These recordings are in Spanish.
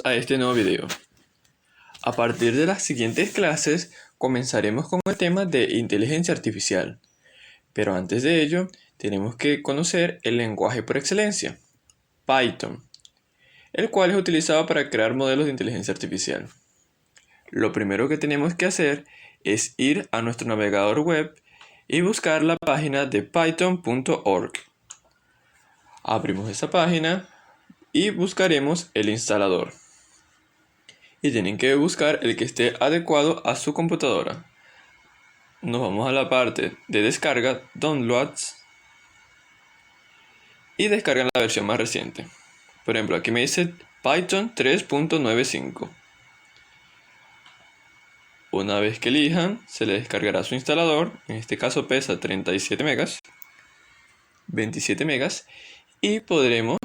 a este nuevo video. A partir de las siguientes clases comenzaremos con el tema de inteligencia artificial. Pero antes de ello, tenemos que conocer el lenguaje por excelencia, Python, el cual es utilizado para crear modelos de inteligencia artificial. Lo primero que tenemos que hacer es ir a nuestro navegador web y buscar la página de python.org. Abrimos esa página y buscaremos el instalador. Y tienen que buscar el que esté adecuado a su computadora. Nos vamos a la parte de descarga, Downloads, y descargan la versión más reciente. Por ejemplo, aquí me dice Python 3.95. Una vez que elijan, se le descargará su instalador. En este caso pesa 37 megas, 27 megas, y podremos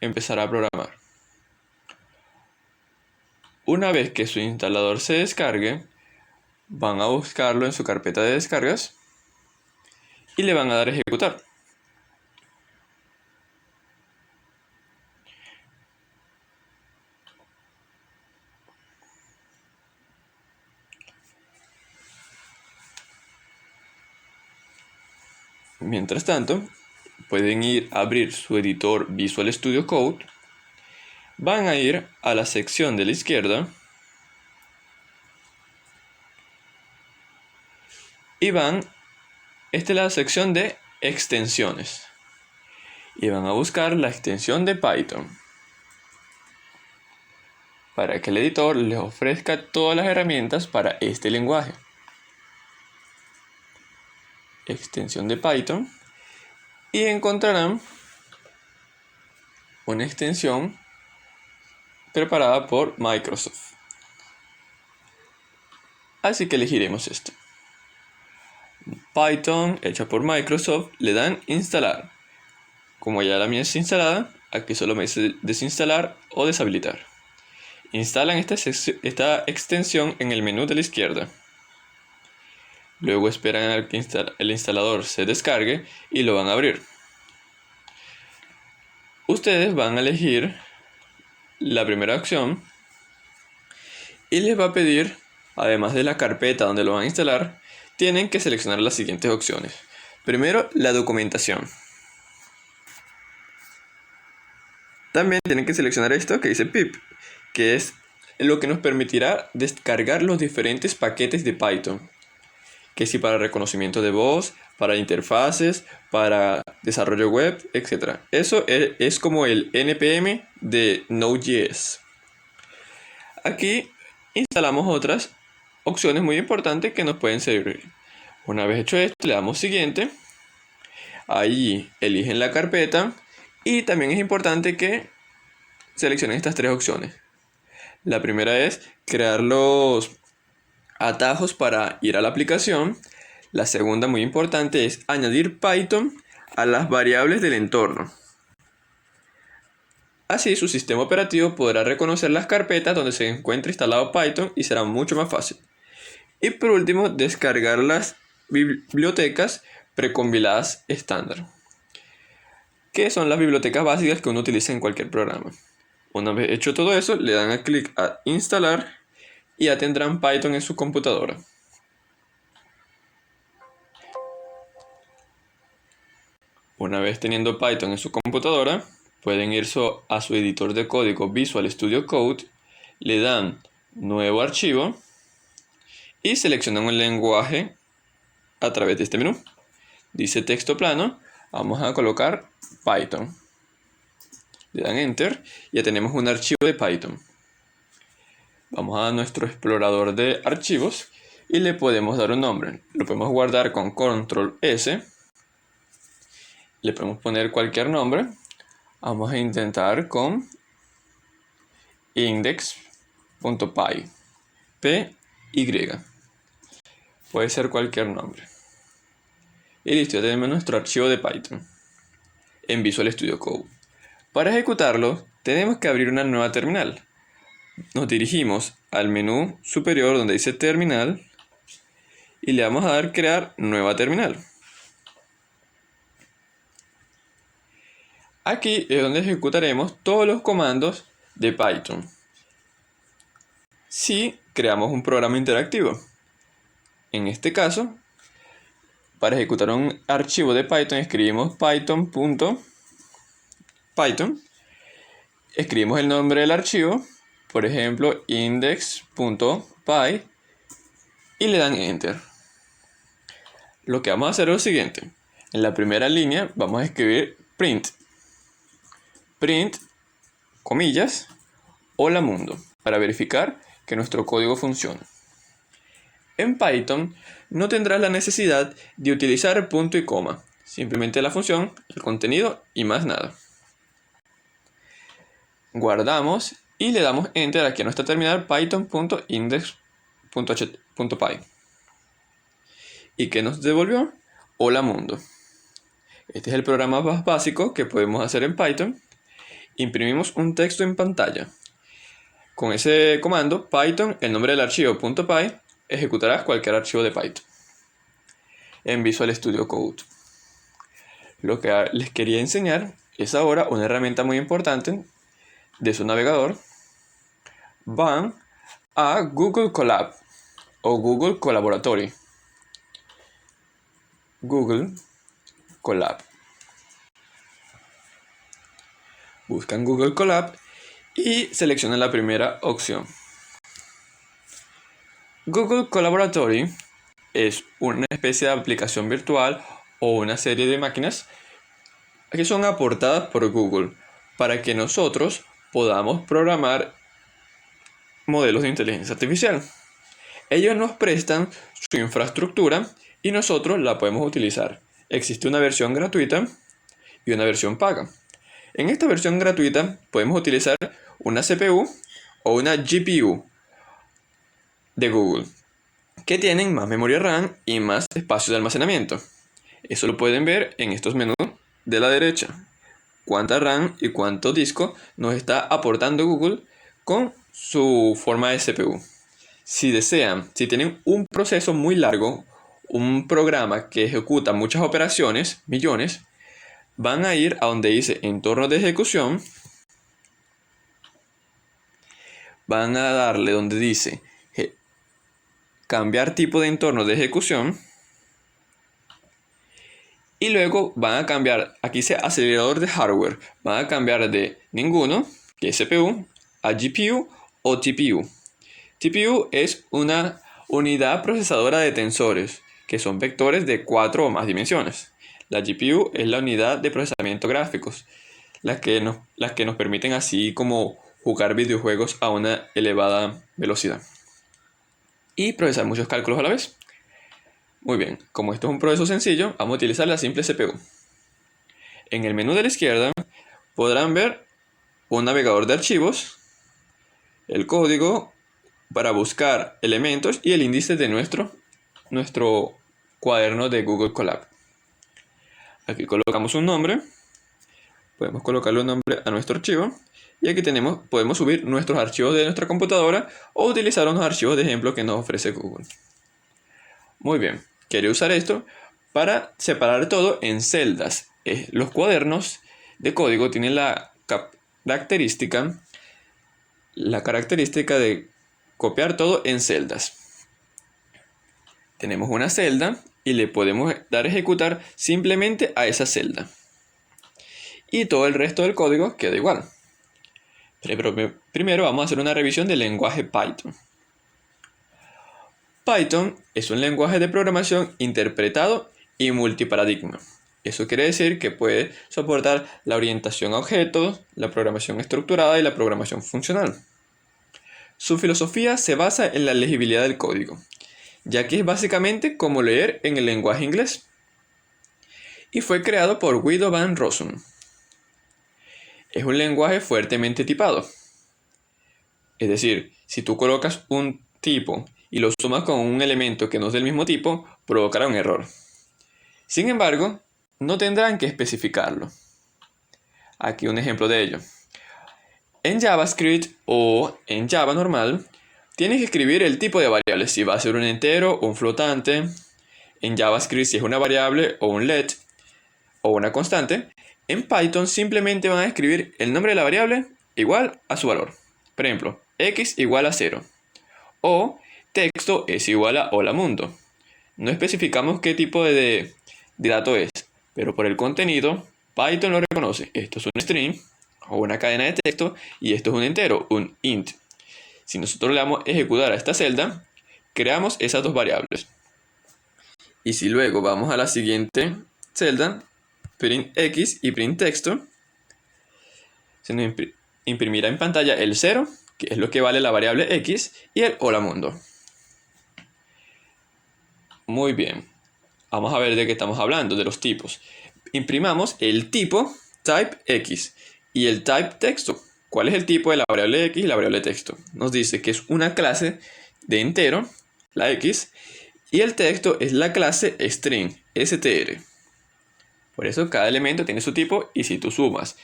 empezar a programar. Una vez que su instalador se descargue, van a buscarlo en su carpeta de descargas y le van a dar a ejecutar. Mientras tanto, pueden ir a abrir su editor Visual Studio Code. Van a ir a la sección de la izquierda y esta es la sección de extensiones. Y van a buscar la extensión de Python para que el editor les ofrezca todas las herramientas para este lenguaje. Extensión de Python, y encontrarán una extensión preparada por Microsoft. Así que elegiremos esto. Python hecha por Microsoft, le dan instalar. Como ya la mía es instalada, aquí solo me dice desinstalar o deshabilitar. Instalan esta extensión en el menú de la izquierda. Luego esperan a que el instalador se descargue y lo van a abrir. Ustedes van a elegir la primera opción y les va a pedir, además de la carpeta donde lo van a instalar, tienen que seleccionar las siguientes opciones. Primero, la documentación. También tienen que seleccionar esto que dice pip, que es lo que nos permitirá descargar los diferentes paquetes de Python. Que si para reconocimiento de voz, para interfaces, para desarrollo web, etc. Eso es como el NPM de Node.js. Aquí instalamos otras opciones muy importantes que nos pueden servir. Una vez hecho esto, le damos siguiente. Allí eligen la carpeta y también es importante que seleccionen estas tres opciones. La primera es crear los atajos para ir a la aplicación. La segunda, muy importante, es añadir Python a las variables del entorno. Así su sistema operativo podrá reconocer las carpetas donde se encuentra instalado Python y será mucho más fácil. Y por último, descargar las bibliotecas precompiladas estándar, que son las bibliotecas básicas que uno utiliza en cualquier programa. Una vez hecho todo eso, le dan a clic a instalar y ya tendrán Python en su computadora. Una vez teniendo Python en su computadora, pueden ir a su editor de código Visual Studio Code, le dan nuevo archivo y seleccionan un lenguaje a través de este menú. Dice texto plano, vamos a colocar Python. Le dan Enter y ya tenemos un archivo de Python. Vamos a nuestro explorador de archivos y le podemos dar un nombre. Lo podemos guardar con Control S. Le podemos poner cualquier nombre. Vamos a intentar con index.py. PY. Puede ser cualquier nombre. Y listo, ya tenemos nuestro archivo de Python en Visual Studio Code. Para ejecutarlo, tenemos que abrir una nueva terminal. Nos dirigimos al menú superior donde dice terminal y le vamos a dar crear nueva terminal. Aquí es donde ejecutaremos todos los comandos de Python. si creamos un programa interactivo. En este caso, para ejecutar un archivo de Python, escribimos python.python, escribimos el nombre del archivo, por ejemplo, index.py, y le dan Enter. Lo que vamos a hacer es lo siguiente. En la primera línea vamos a escribir print, comillas, hola mundo, para verificar que nuestro código funciona. En Python no tendrás la necesidad de utilizar punto y coma, simplemente la función, el contenido y más nada. Guardamos y le damos Enter aquí a nuestra terminal python.index.py. ¿Y qué nos devolvió? Hola mundo. Este es el programa más básico que podemos hacer en Python. Imprimimos un texto en pantalla. Con ese comando, Python, el nombre del archivo .py, ejecutará cualquier archivo de Python en Visual Studio Code. Lo que les quería enseñar es ahora una herramienta muy importante de su navegador. Van a Google Colab o Google Collaboratory. Google Colab. Buscan Google Colab y seleccionan la primera opción. Google Collaboratory es una especie de aplicación virtual o una serie de máquinas que son aportadas por Google para que nosotros podamos programar modelos de inteligencia artificial. Ellos nos prestan su infraestructura y nosotros la podemos utilizar. Existe una versión gratuita y una versión paga. En esta versión gratuita podemos utilizar una CPU o una GPU de Google, que tienen más memoria RAM y más espacio de almacenamiento. Eso lo pueden ver en estos menús de la derecha. Cuánta RAM y cuánto disco nos está aportando Google con su forma de CPU. Si desean, si tienen un proceso muy largo, un programa que ejecuta muchas operaciones, millones, van a ir a donde dice entorno de ejecución, van a darle donde dice cambiar tipo de entorno de ejecución y luego van a cambiar, aquí dice acelerador de hardware, van a cambiar de ninguno, que es CPU, a GPU o TPU. TPU es una unidad procesadora de tensores, que son vectores de 4 o más dimensiones. La GPU es la unidad de procesamiento gráficos, las que nos permiten así como jugar videojuegos a una elevada velocidad y procesar muchos cálculos a la vez. Muy bien, como esto es un proceso sencillo, vamos a utilizar la simple CPU. En el menú de la izquierda podrán ver un navegador de archivos, el código para buscar elementos y el índice de nuestro cuaderno de Google Colab. Aquí colocamos un nombre, podemos colocarle un nombre a nuestro archivo y aquí podemos subir nuestros archivos de nuestra computadora o utilizar unos archivos de ejemplo que nos ofrece Google. Muy bien, quiero usar esto para separar todo en celdas. Los cuadernos de código tienen la característica de copiar todo en celdas. Tenemos una celda y le podemos dar a ejecutar simplemente a esa celda. Y todo el resto del código queda igual. Pero primero vamos a hacer una revisión del lenguaje Python. Python es un lenguaje de programación interpretado y multiparadigma. Eso quiere decir que puede soportar la orientación a objetos, la programación estructurada y la programación funcional. Su filosofía se basa en la legibilidad del código, ya que es básicamente como leer en el lenguaje inglés. Y fue creado por Guido van Rossum. Es un lenguaje fuertemente tipado. Es decir, si tú colocas un tipo y lo sumas con un elemento que no es del mismo tipo, provocará un error. Sin embargo, no tendrán que especificarlo. Aquí un ejemplo de ello. En JavaScript o en Java normal, tienes que escribir el tipo de variable, si va a ser un entero o un flotante. En JavaScript si es una variable o un let o una constante. En Python simplemente van a escribir el nombre de la variable igual a su valor. Por ejemplo, x igual a 0 o texto es igual a hola mundo. No especificamos qué tipo de dato es, pero por el contenido, Python lo reconoce. Esto es un string o una cadena de texto y esto es un entero, un int. Si nosotros le damos ejecutar a esta celda, creamos esas dos variables. Y si luego vamos a la siguiente celda, print x y print texto, se nos imprimirá en pantalla el 0, que es lo que vale la variable x, y el hola mundo. Muy bien. Vamos a ver de qué estamos hablando, de los tipos. Imprimamos el tipo type x y el type texto. ¿Cuál es el tipo de la variable x y la variable texto? Nos dice que es una clase de entero, la x, y el texto es la clase string, str. Por eso cada elemento tiene su tipo y si tú sumas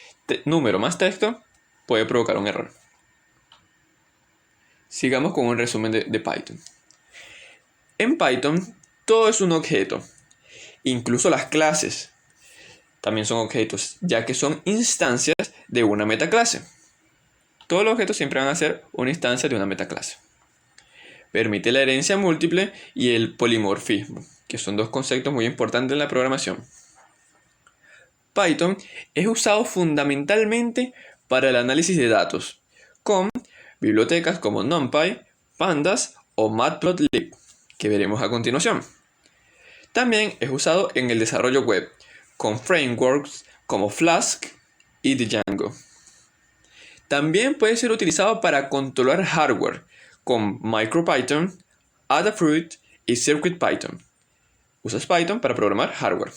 número más texto, puede provocar un error. Sigamos con un resumen de Python. En Python, todo es un objeto. Incluso las clases también son objetos, ya que son instancias de una metaclase. Todos los objetos siempre van a ser una instancia de una metaclase. Permite la herencia múltiple y el polimorfismo, que son dos conceptos muy importantes en la programación. Python es usado fundamentalmente para el análisis de datos, con bibliotecas como NumPy, Pandas o Matplotlib, que veremos a continuación. También es usado en el desarrollo web, con frameworks como Flask y Django. También puede ser utilizado para controlar hardware, con MicroPython, Adafruit y CircuitPython. Usas Python para programar hardware.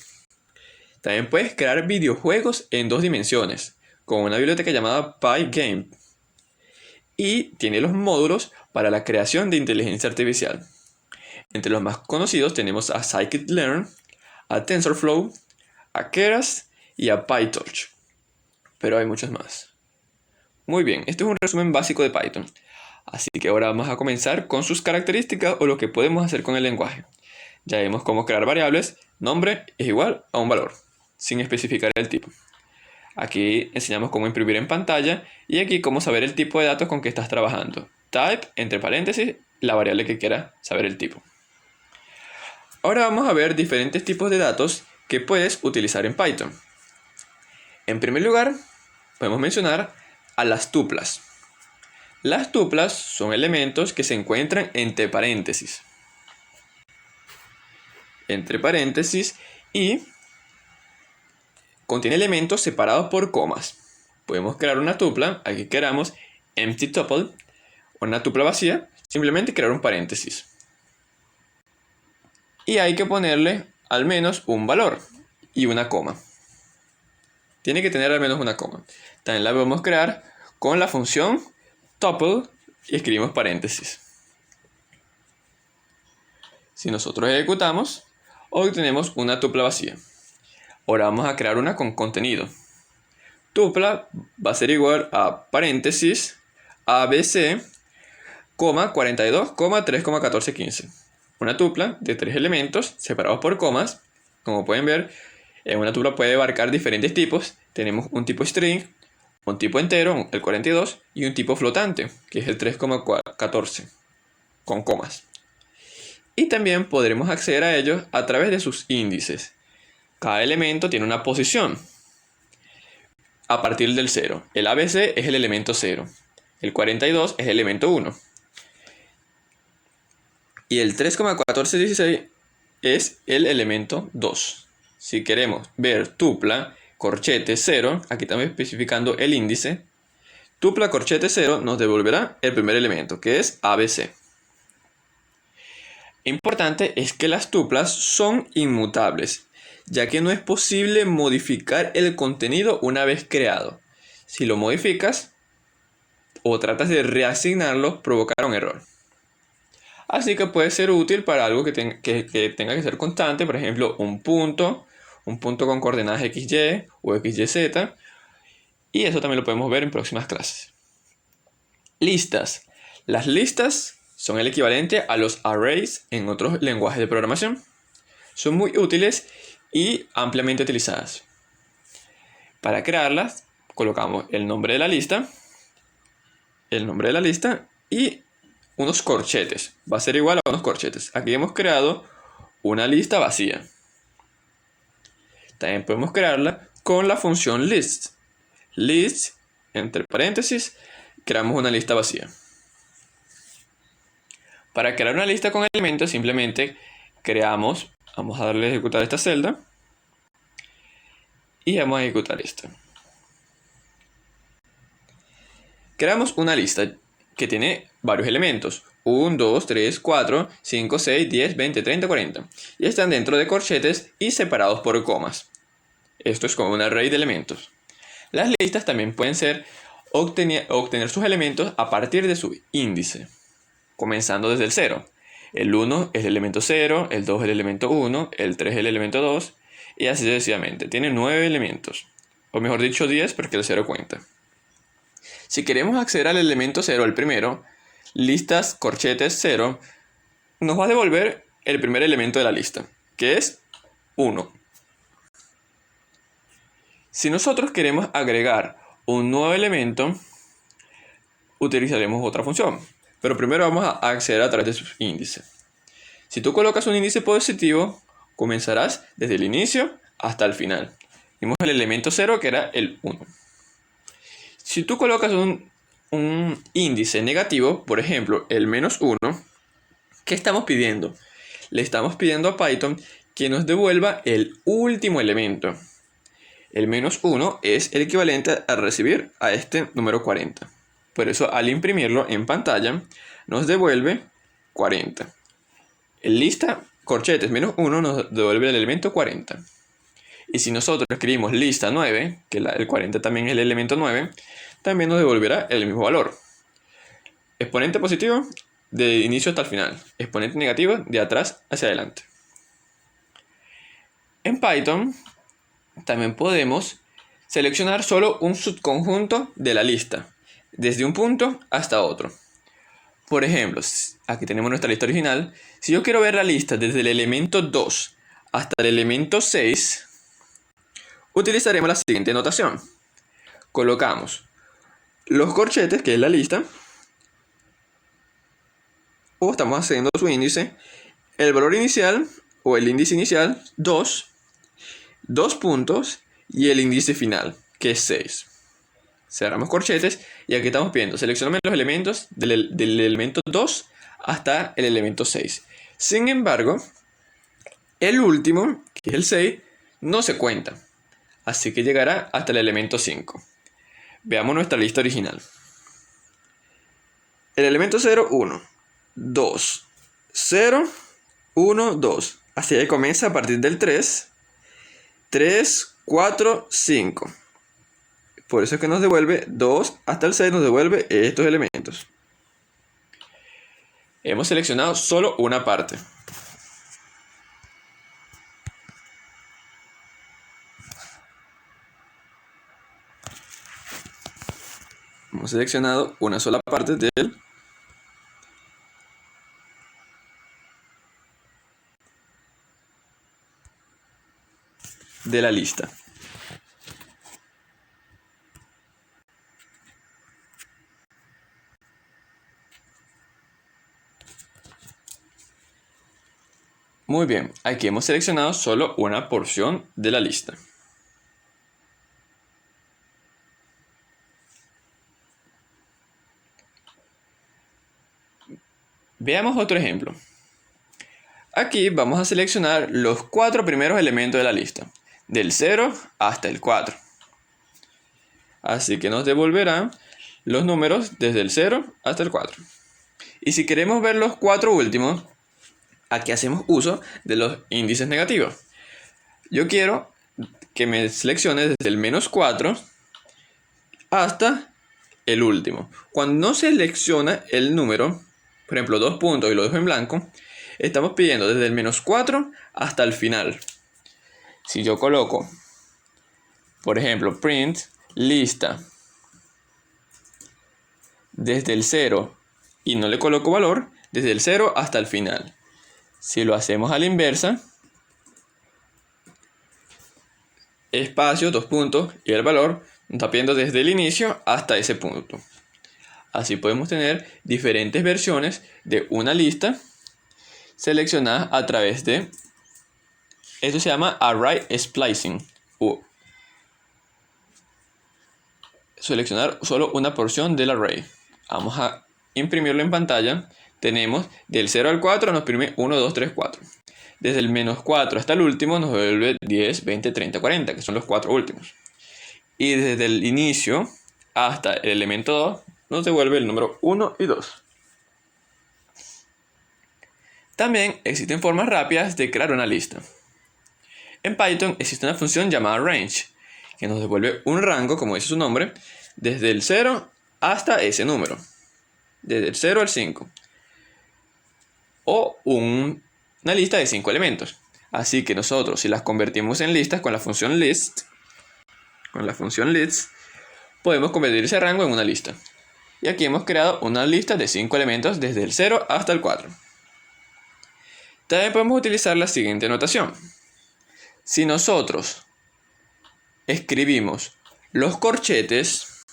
También puedes crear videojuegos en 2 dimensiones, con una biblioteca llamada Pygame. Y tiene los módulos para la creación de inteligencia artificial. Entre los más conocidos tenemos a Scikit-learn, a TensorFlow, a Keras y a PyTorch. Pero hay muchos más. Muy bien, este es un resumen básico de Python. Así que ahora vamos a comenzar con sus características o lo que podemos hacer con el lenguaje. Ya vimos cómo crear variables, nombre es igual a un valor, sin especificar el tipo. Aquí enseñamos cómo imprimir en pantalla y aquí cómo saber el tipo de datos con que estás trabajando. Type, entre paréntesis, la variable que quieras saber el tipo. Ahora vamos a ver diferentes tipos de datos que puedes utilizar en Python. En primer lugar, podemos mencionar a las tuplas. Las tuplas son elementos que se encuentran entre paréntesis. Entre paréntesis y contiene elementos separados por comas. Podemos crear una tupla, aquí queramos empty tuple, una tupla vacía, simplemente crear un paréntesis. Y hay que ponerle al menos un valor y una coma. Tiene que tener al menos una coma. También la podemos crear con la función tuple y escribimos paréntesis. Si nosotros ejecutamos, obtenemos una tupla vacía. Ahora vamos a crear una con contenido. Tupla va a ser igual a paréntesis ABC, 42, 3, 14, 15. Una tupla de 3 elementos separados por comas. Como pueden ver, una tupla puede abarcar diferentes tipos. Tenemos un tipo string, un tipo entero, el 42, y un tipo flotante, que es el 3,14, con comas. Y también podremos acceder a ellos a través de sus índices. Cada elemento tiene una posición a partir del 0. El ABC es el elemento 0. El 42 es el elemento 1. Y el 3,1416 es el elemento 2. Si queremos ver tupla corchete 0, aquí estamos especificando el índice. Tupla corchete 0 nos devolverá el primer elemento, que es ABC. Importante es que las tuplas son inmutables, ya que no es posible modificar el contenido una vez creado. Si lo modificas o tratas de reasignarlo, provocará un error. Así que puede ser útil para algo que tenga que ser constante, por ejemplo, un punto con coordenadas XY o XYZ, y eso también lo podemos ver en próximas clases. Listas. Las listas son el equivalente a los arrays en otros lenguajes de programación. Son muy útiles y ampliamente utilizadas. Para crearlas, colocamos el nombre de la lista y unos corchetes. Va a ser igual a unos corchetes. Aquí hemos creado una lista vacía. También podemos crearla con la función list. List, entre paréntesis, creamos una lista vacía. Para crear una lista con elementos, simplemente creamos, vamos a darle a ejecutar esta celda y vamos a ejecutar esta. Creamos una lista que tiene varios elementos: 1, 2, 3, 4, 5, 6, 10, 20, 30, 40. Y están dentro de corchetes y separados por comas. Esto es como un array de elementos. Las listas también pueden ser obtener sus elementos a partir de su índice, comenzando desde el 0. El 1 es el elemento 0, el 2 es el elemento 1, el 3 es el elemento 2, y así sucesivamente. Tiene 9 elementos, o mejor dicho 10 porque el 0 cuenta. Si queremos acceder al elemento 0, el primero, listas corchetes 0, nos va a devolver el primer elemento de la lista, que es 1. Si nosotros queremos agregar un nuevo elemento, utilizaremos otra función. Pero primero vamos a acceder a través de su índice. Si tú colocas un índice positivo, comenzarás desde el inicio hasta el final. Vimos el elemento 0, que era el 1. Si tú colocas un índice negativo, por ejemplo, el -1, ¿qué estamos pidiendo? Le estamos pidiendo a Python que nos devuelva el último elemento. El -1 es el equivalente a recibir a este número 40. Por eso, al imprimirlo en pantalla, nos devuelve 40. En lista corchetes -1 nos devuelve el elemento 40. Y si nosotros escribimos lista 9, que el 40 también es el elemento 9, también nos devolverá el mismo valor. Exponente positivo de inicio hasta el final. Exponente negativo de atrás hacia adelante. En Python también podemos seleccionar solo un subconjunto de la lista, desde un punto hasta otro. Por ejemplo, aquí tenemos nuestra lista original. Si yo quiero ver la lista desde el elemento 2 hasta el elemento 6, utilizaremos la siguiente notación. Colocamos los corchetes, que es la lista, o estamos haciendo su índice, el valor inicial o el índice inicial 2, 2 puntos y el índice final, que es 6. Cerramos corchetes y aquí estamos viendo, seleccionamos los elementos del elemento 2 hasta el elemento 6. Sin embargo, el último, que es el 6, no se cuenta, así que llegará hasta el elemento 5. Veamos nuestra lista original. El elemento 0, 1, 2, 0, 1, 2. Así que comienza a partir del 3, 3, 4, 5. Por eso es que nos devuelve 2 hasta el 6, nos devuelve estos elementos. Hemos seleccionado solo una parte. Hemos seleccionado una sola parte de la lista. Muy bien, aquí hemos seleccionado solo una porción de la lista. Veamos otro ejemplo. Aquí vamos a seleccionar los 4 primeros elementos de la lista, del 0 hasta el 4. Así que nos devolverá los números desde el 0 hasta el 4. Y si queremos ver los 4 últimos, aquí hacemos uso de los índices negativos. Yo quiero que me seleccione desde el -4 hasta el último. Cuando no selecciona el número, por ejemplo 2 puntos y lo dejo en blanco, estamos pidiendo desde el -4 hasta el final. Si yo coloco, por ejemplo, print lista desde el 0 y no le coloco valor, desde el 0 hasta el final. Si lo hacemos a la inversa, espacio, 2 puntos y el valor, nos está pidiendo desde el inicio hasta ese punto. Así podemos tener diferentes versiones de una lista seleccionada a través de... Esto se llama array splicing, o seleccionar solo una porción del array. Vamos a imprimirlo en pantalla. Tenemos del 0 al 4 nos imprime 1, 2, 3, 4. Desde el menos 4 hasta el último nos devuelve 10, 20, 30, 40, que son los 4 últimos. Y desde el inicio hasta el elemento 2 nos devuelve el número 1 y 2. También existen formas rápidas de crear una lista. En Python existe una función llamada range, que nos devuelve un rango, como dice su nombre, desde el 0 hasta ese número. Desde el 0 al 5. O una lista de 5 elementos. Así que nosotros, si las convertimos en listas con la función list, podemos convertir ese rango en una lista. Y aquí hemos creado una lista de 5 elementos desde el 0 hasta el 4. También podemos utilizar la siguiente notación. Si nosotros escribimos los corchetes,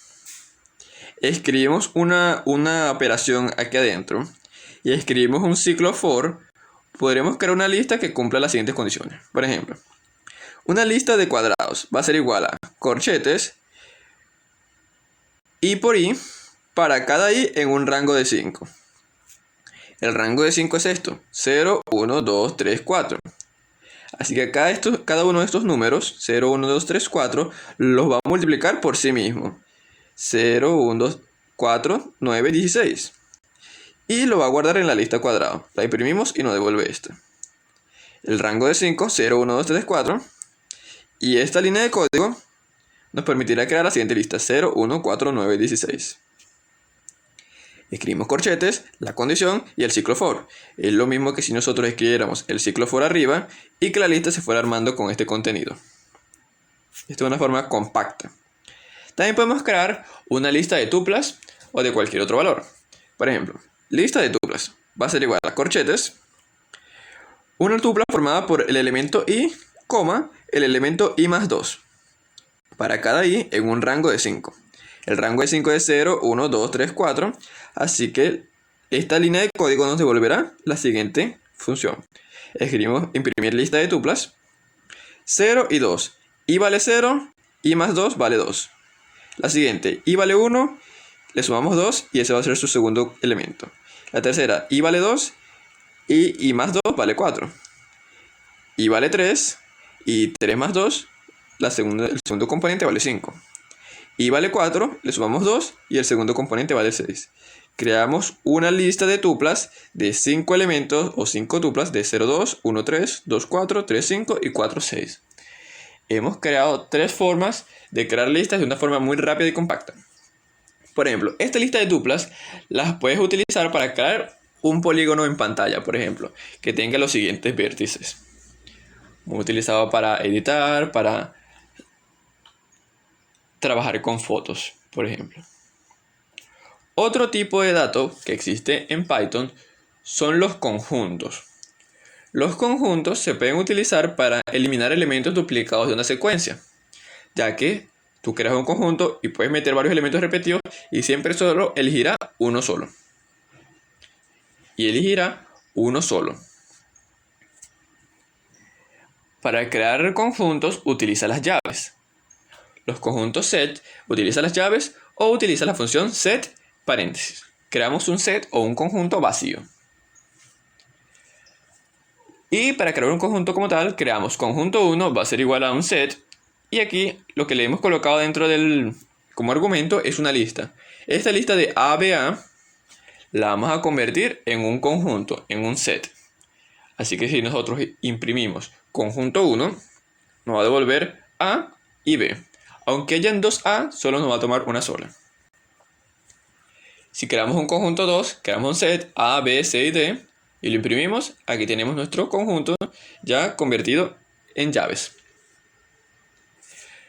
escribimos una operación aquí adentro y escribimos un ciclo for, podremos crear una lista que cumpla las siguientes condiciones. Por ejemplo, una lista de cuadrados va a ser igual a corchetes i por i para cada i en un rango de 5. El rango de 5 es esto, 0, 1, 2, 3, 4. Así que acá cada uno de estos números, 0, 1, 2, 3, 4, los va a multiplicar por sí mismo. 0, 1, 2, 4, 9, 16. Y lo va a guardar en la lista cuadrado. La imprimimos y nos devuelve esto. El rango de 5, 0, 1, 2, 3, 4. Y esta línea de código nos permitirá crear la siguiente lista, 0, 1, 4, 9, 16. Escribimos corchetes, la condición y el ciclo for. Es lo mismo que si nosotros escribiéramos el ciclo for arriba y que la lista se fuera armando con este contenido. Esto de una forma compacta. También podemos crear una lista de tuplas o de cualquier otro valor. Por ejemplo, lista de tuplas va a ser igual a corchetes, una tupla formada por el elemento i, el elemento i más 2. Para cada i en un rango de 5. El rango de 5 es 0, 1, 2, 3, 4. Así que esta línea de código nos devolverá la siguiente función. Escribimos imprimir lista de tuplas. 0 y 2. I vale 0, i más 2 vale 2. La siguiente, i vale 1, le sumamos 2 y ese va a ser su segundo elemento. La tercera, i vale 2 y i más 2 vale 4. I vale 3 y 3 más 2, el segundo componente vale 5. I vale 4, le sumamos 2 y el segundo componente vale 6. Creamos una lista de tuplas de 5 elementos o 5 tuplas de 0, 2, 1, 3, 2, 4, 3, 5 y 4, 6. Hemos creado 3 formas de crear listas de una forma muy rápida y compacta. Por ejemplo, esta lista de tuplas las puedes utilizar para crear un polígono en pantalla, por ejemplo, que tenga los siguientes vértices. Muy utilizado para editar, para trabajar con fotos, por ejemplo. Otro tipo de dato que existe en Python son los conjuntos. Los conjuntos se pueden utilizar para eliminar elementos duplicados de una secuencia, ya que tú creas un conjunto y puedes meter varios elementos repetidos y siempre solo elegirá uno solo. Y elegirá uno solo. Para crear conjuntos utiliza las llaves. Los conjuntos set utiliza las llaves o utiliza la función set paréntesis. Creamos un set o un conjunto vacío. Y para crear un conjunto como tal, creamos conjunto 1 va a ser igual a un set. Y aquí lo que le hemos colocado dentro como argumento es una lista. Esta lista de ABA la vamos a convertir en un conjunto, en un set. Así que si nosotros imprimimos conjunto 1, nos va a devolver A y B. Aunque hayan dos A, solo nos va a tomar una sola. Si creamos un conjunto 2, creamos un set A, B, C y D y lo imprimimos, aquí tenemos nuestro conjunto ya convertido en llaves.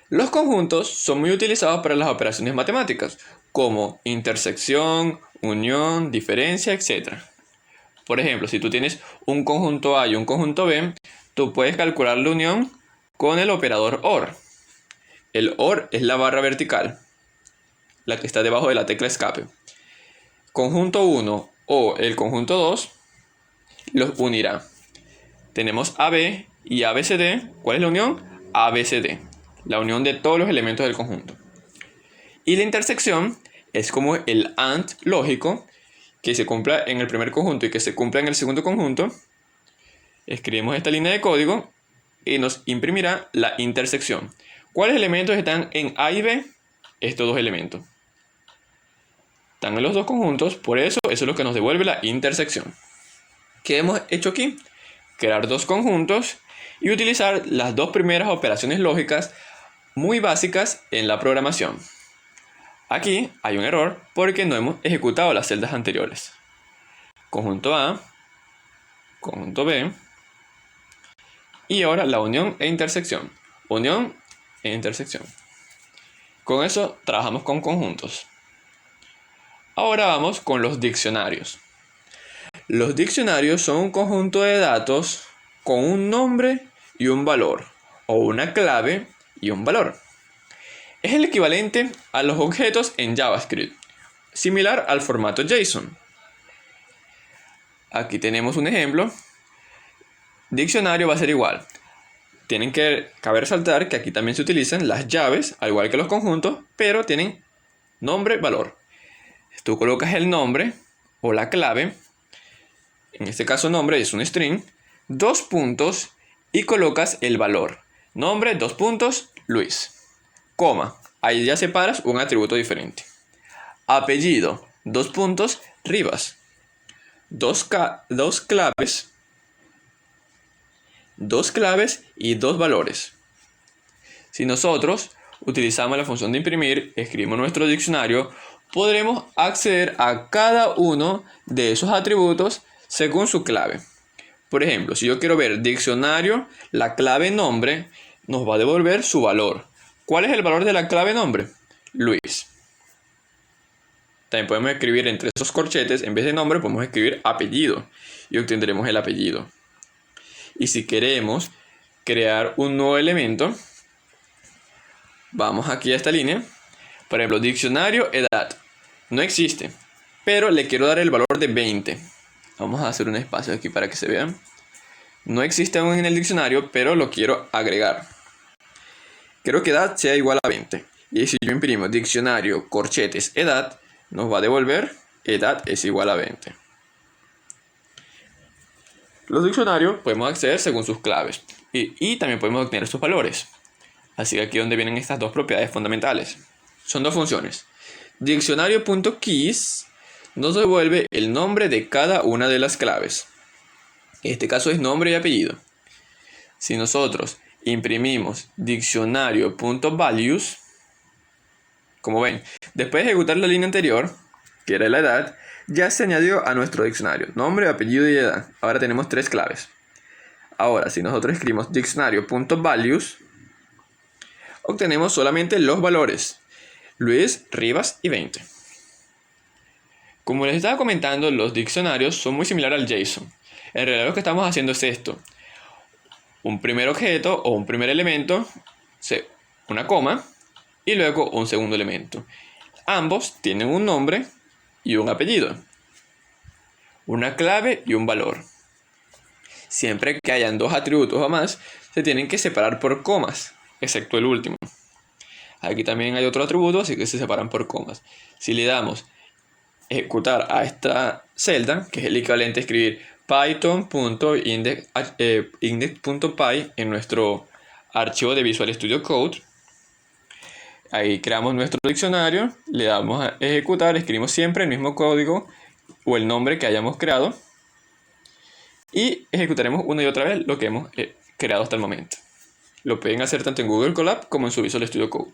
Los conjuntos son muy utilizados para las operaciones matemáticas, como intersección, unión, diferencia, etc. Por ejemplo, si tú tienes un conjunto A y un conjunto B, tú puedes calcular la unión con el operador OR. El OR es la barra vertical, la que está debajo de la tecla escape. conjunto 1 o el conjunto 2 los unirá. Tenemos AB y ABCD. ¿Cuál es la unión? ABCD. La unión de todos los elementos del conjunto. Y la intersección es como el AND lógico que se cumpla en el primer conjunto y que se cumpla en el segundo conjunto. Escribimos esta línea de código y nos imprimirá la intersección. ¿Cuáles elementos están en A y B? Estos dos elementos. Están en los dos conjuntos, por eso es lo que nos devuelve la intersección. ¿Qué hemos hecho aquí? Crear dos conjuntos y utilizar las dos primeras operaciones lógicas muy básicas en la programación. Aquí hay un error porque no hemos ejecutado las celdas anteriores. Conjunto A, conjunto B, y ahora la unión e intersección. Unión e intersección. Con eso trabajamos con conjuntos. Ahora vamos con los diccionarios. Los diccionarios son un conjunto de datos con un nombre y un valor, o una clave y un valor. Es el equivalente a los objetos en JavaScript, similar al formato JSON. Aquí tenemos un ejemplo. Diccionario va a ser igual. Cabe resaltar que aquí también se utilizan las llaves, al igual que los conjuntos, pero tienen nombre, valor. Tú colocas el nombre o la clave, en este caso nombre es un string, 2 puntos y colocas el valor. Nombre, 2 puntos, Luis. Coma, ahí ya separas un atributo diferente. Apellido, 2 puntos, Rivas. Dos claves y 2 valores. Si nosotros utilizamos la función de imprimir, escribimos nuestro diccionario, podremos acceder a cada uno de esos atributos según su clave. Por ejemplo, si yo quiero ver diccionario, la clave nombre nos va a devolver su valor. ¿Cuál es el valor de la clave nombre? Luis. También podemos escribir entre esos corchetes, en vez de nombre, podemos escribir apellido y obtendremos el apellido. Y si queremos crear un nuevo elemento, vamos aquí a esta línea. Por ejemplo, diccionario, edad. No existe, pero le quiero dar el valor de 20. Vamos a hacer un espacio aquí para que se vean. No existe aún en el diccionario, pero lo quiero agregar. Quiero que edad sea igual a 20. Y si yo imprimo diccionario, corchetes, edad, nos va a devolver edad es igual a 20. Los diccionarios podemos acceder según sus claves. Y también podemos obtener sus valores. Así que aquí es donde vienen estas dos propiedades fundamentales. Son dos funciones. Diccionario.keys nos devuelve el nombre de cada una de las claves. En este caso es nombre y apellido. Si nosotros imprimimos diccionario.values, como ven, después de ejecutar la línea anterior, que era la edad, ya se añadió a nuestro diccionario nombre, apellido y edad. Ahora tenemos 3 claves. Ahora, si nosotros escribimos diccionario.values, obtenemos solamente los valores. Luis, Rivas y 20. Como les estaba comentando, los diccionarios son muy similares al JSON. En realidad lo que estamos haciendo es esto. Un primer objeto o un primer elemento, una coma, y luego un segundo elemento. Ambos tienen un nombre y un apellido, una clave y un valor. Siempre que hayan 2 atributos o más, se tienen que separar por comas, excepto el último. Aquí también hay otro atributo, así que se separan por comas. Si le damos ejecutar a esta celda, que es el equivalente a escribir python.index.py en nuestro archivo de Visual Studio Code, ahí creamos nuestro diccionario, le damos a ejecutar, escribimos siempre el mismo código o el nombre que hayamos creado y ejecutaremos una y otra vez lo que hemos creado hasta el momento. Lo pueden hacer tanto en Google Colab como en su Visual Studio Code.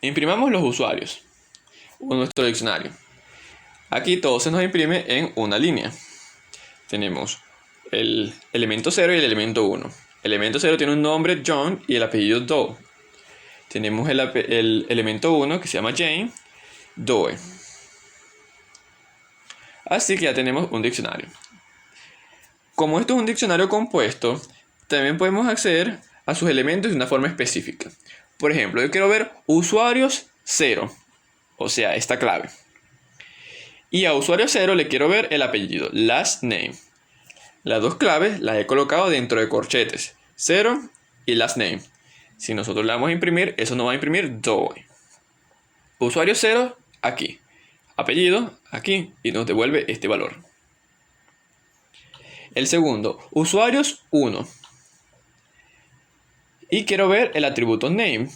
Imprimamos los usuarios o nuestro diccionario. Aquí todo se nos imprime en una línea. Tenemos el elemento 0 y el elemento 1. El elemento 0 tiene un nombre John y el apellido Doe. Tenemos el elemento 1 que se llama Jane, Doe. Así que ya tenemos un diccionario. Como esto es un diccionario compuesto, también podemos acceder a sus elementos de una forma específica. Por ejemplo, yo quiero ver usuarios 0, o sea, esta clave. Y a usuario 0 le quiero ver el apellido, last name. Las dos claves las he colocado dentro de corchetes, 0 y last name. Si nosotros le damos a imprimir, eso nos va a imprimir DOI. Usuario 0, aquí. Apellido, aquí. Y nos devuelve este valor. El segundo, usuarios 1. Y quiero ver el atributo name.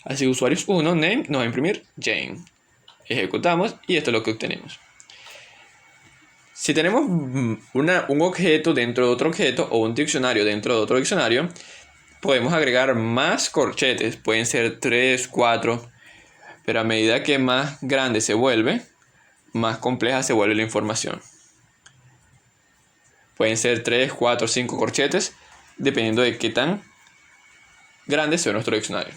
Así, usuarios 1, name, nos va a imprimir Jane. Ejecutamos y esto es lo que obtenemos. Si tenemos un objeto dentro de otro objeto o un diccionario dentro de otro diccionario, podemos agregar más corchetes. Pueden ser 3, 4, pero a medida que más grande se vuelve, más compleja se vuelve la información. Pueden ser 3, 4, 5 corchetes, dependiendo de qué tan grande sea nuestro diccionario.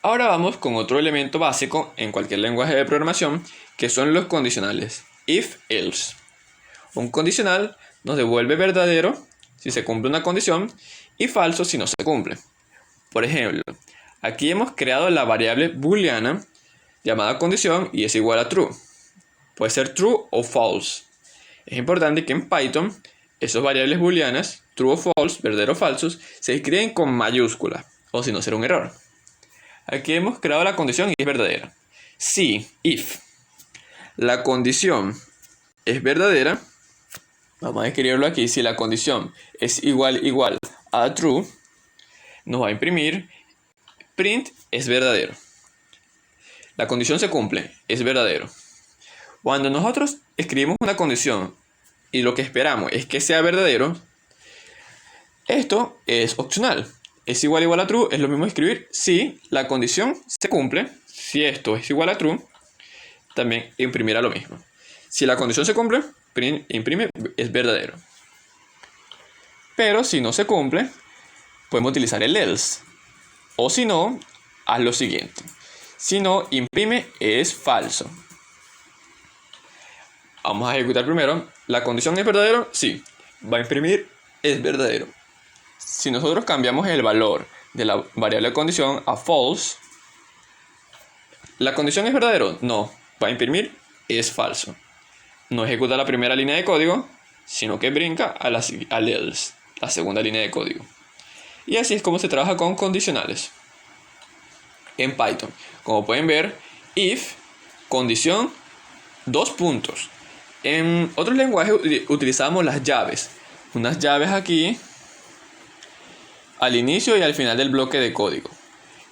Ahora vamos con otro elemento básico en cualquier lenguaje de programación, que son los condicionales. If, else. Un condicional nos devuelve verdadero si se cumple una condición y falso si no se cumple. Por ejemplo, aquí hemos creado la variable booleana llamada condición y es igual a true. Puede ser true o false. Es importante que en Python esas variables booleanas, true o false, verdadero o falsos, se escriben con mayúscula, o si no será un error. Aquí hemos creado la condición y es verdadera. Si, if, la condición es verdadera, vamos a escribirlo aquí, si la condición es igual a true, nos va a imprimir print es verdadero. La condición se cumple, es verdadero. Cuando nosotros escribimos una condición y lo que esperamos es que sea verdadero, esto es opcional. Es igual a true, es lo mismo escribir si la condición se cumple. Si esto es igual a true, también imprimirá lo mismo. Si la condición se cumple, imprime es verdadero. Pero si no se cumple, podemos utilizar el else. O si no, haz lo siguiente. Si no, imprime es falso. Vamos a ejecutar primero. ¿La condición es verdadero? Sí. Va a imprimir es verdadero. Si nosotros cambiamos el valor de la variable condición a false, ¿la condición es verdadero? No. Va a imprimir es falso. No ejecuta la primera línea de código, sino que brinca al else, la segunda línea de código. Y así es como se trabaja con condicionales en Python. Como pueden ver, if, condición, 2 puntos. En otros lenguajes utilizamos las llaves. Unas llaves aquí, al inicio y al final del bloque de código.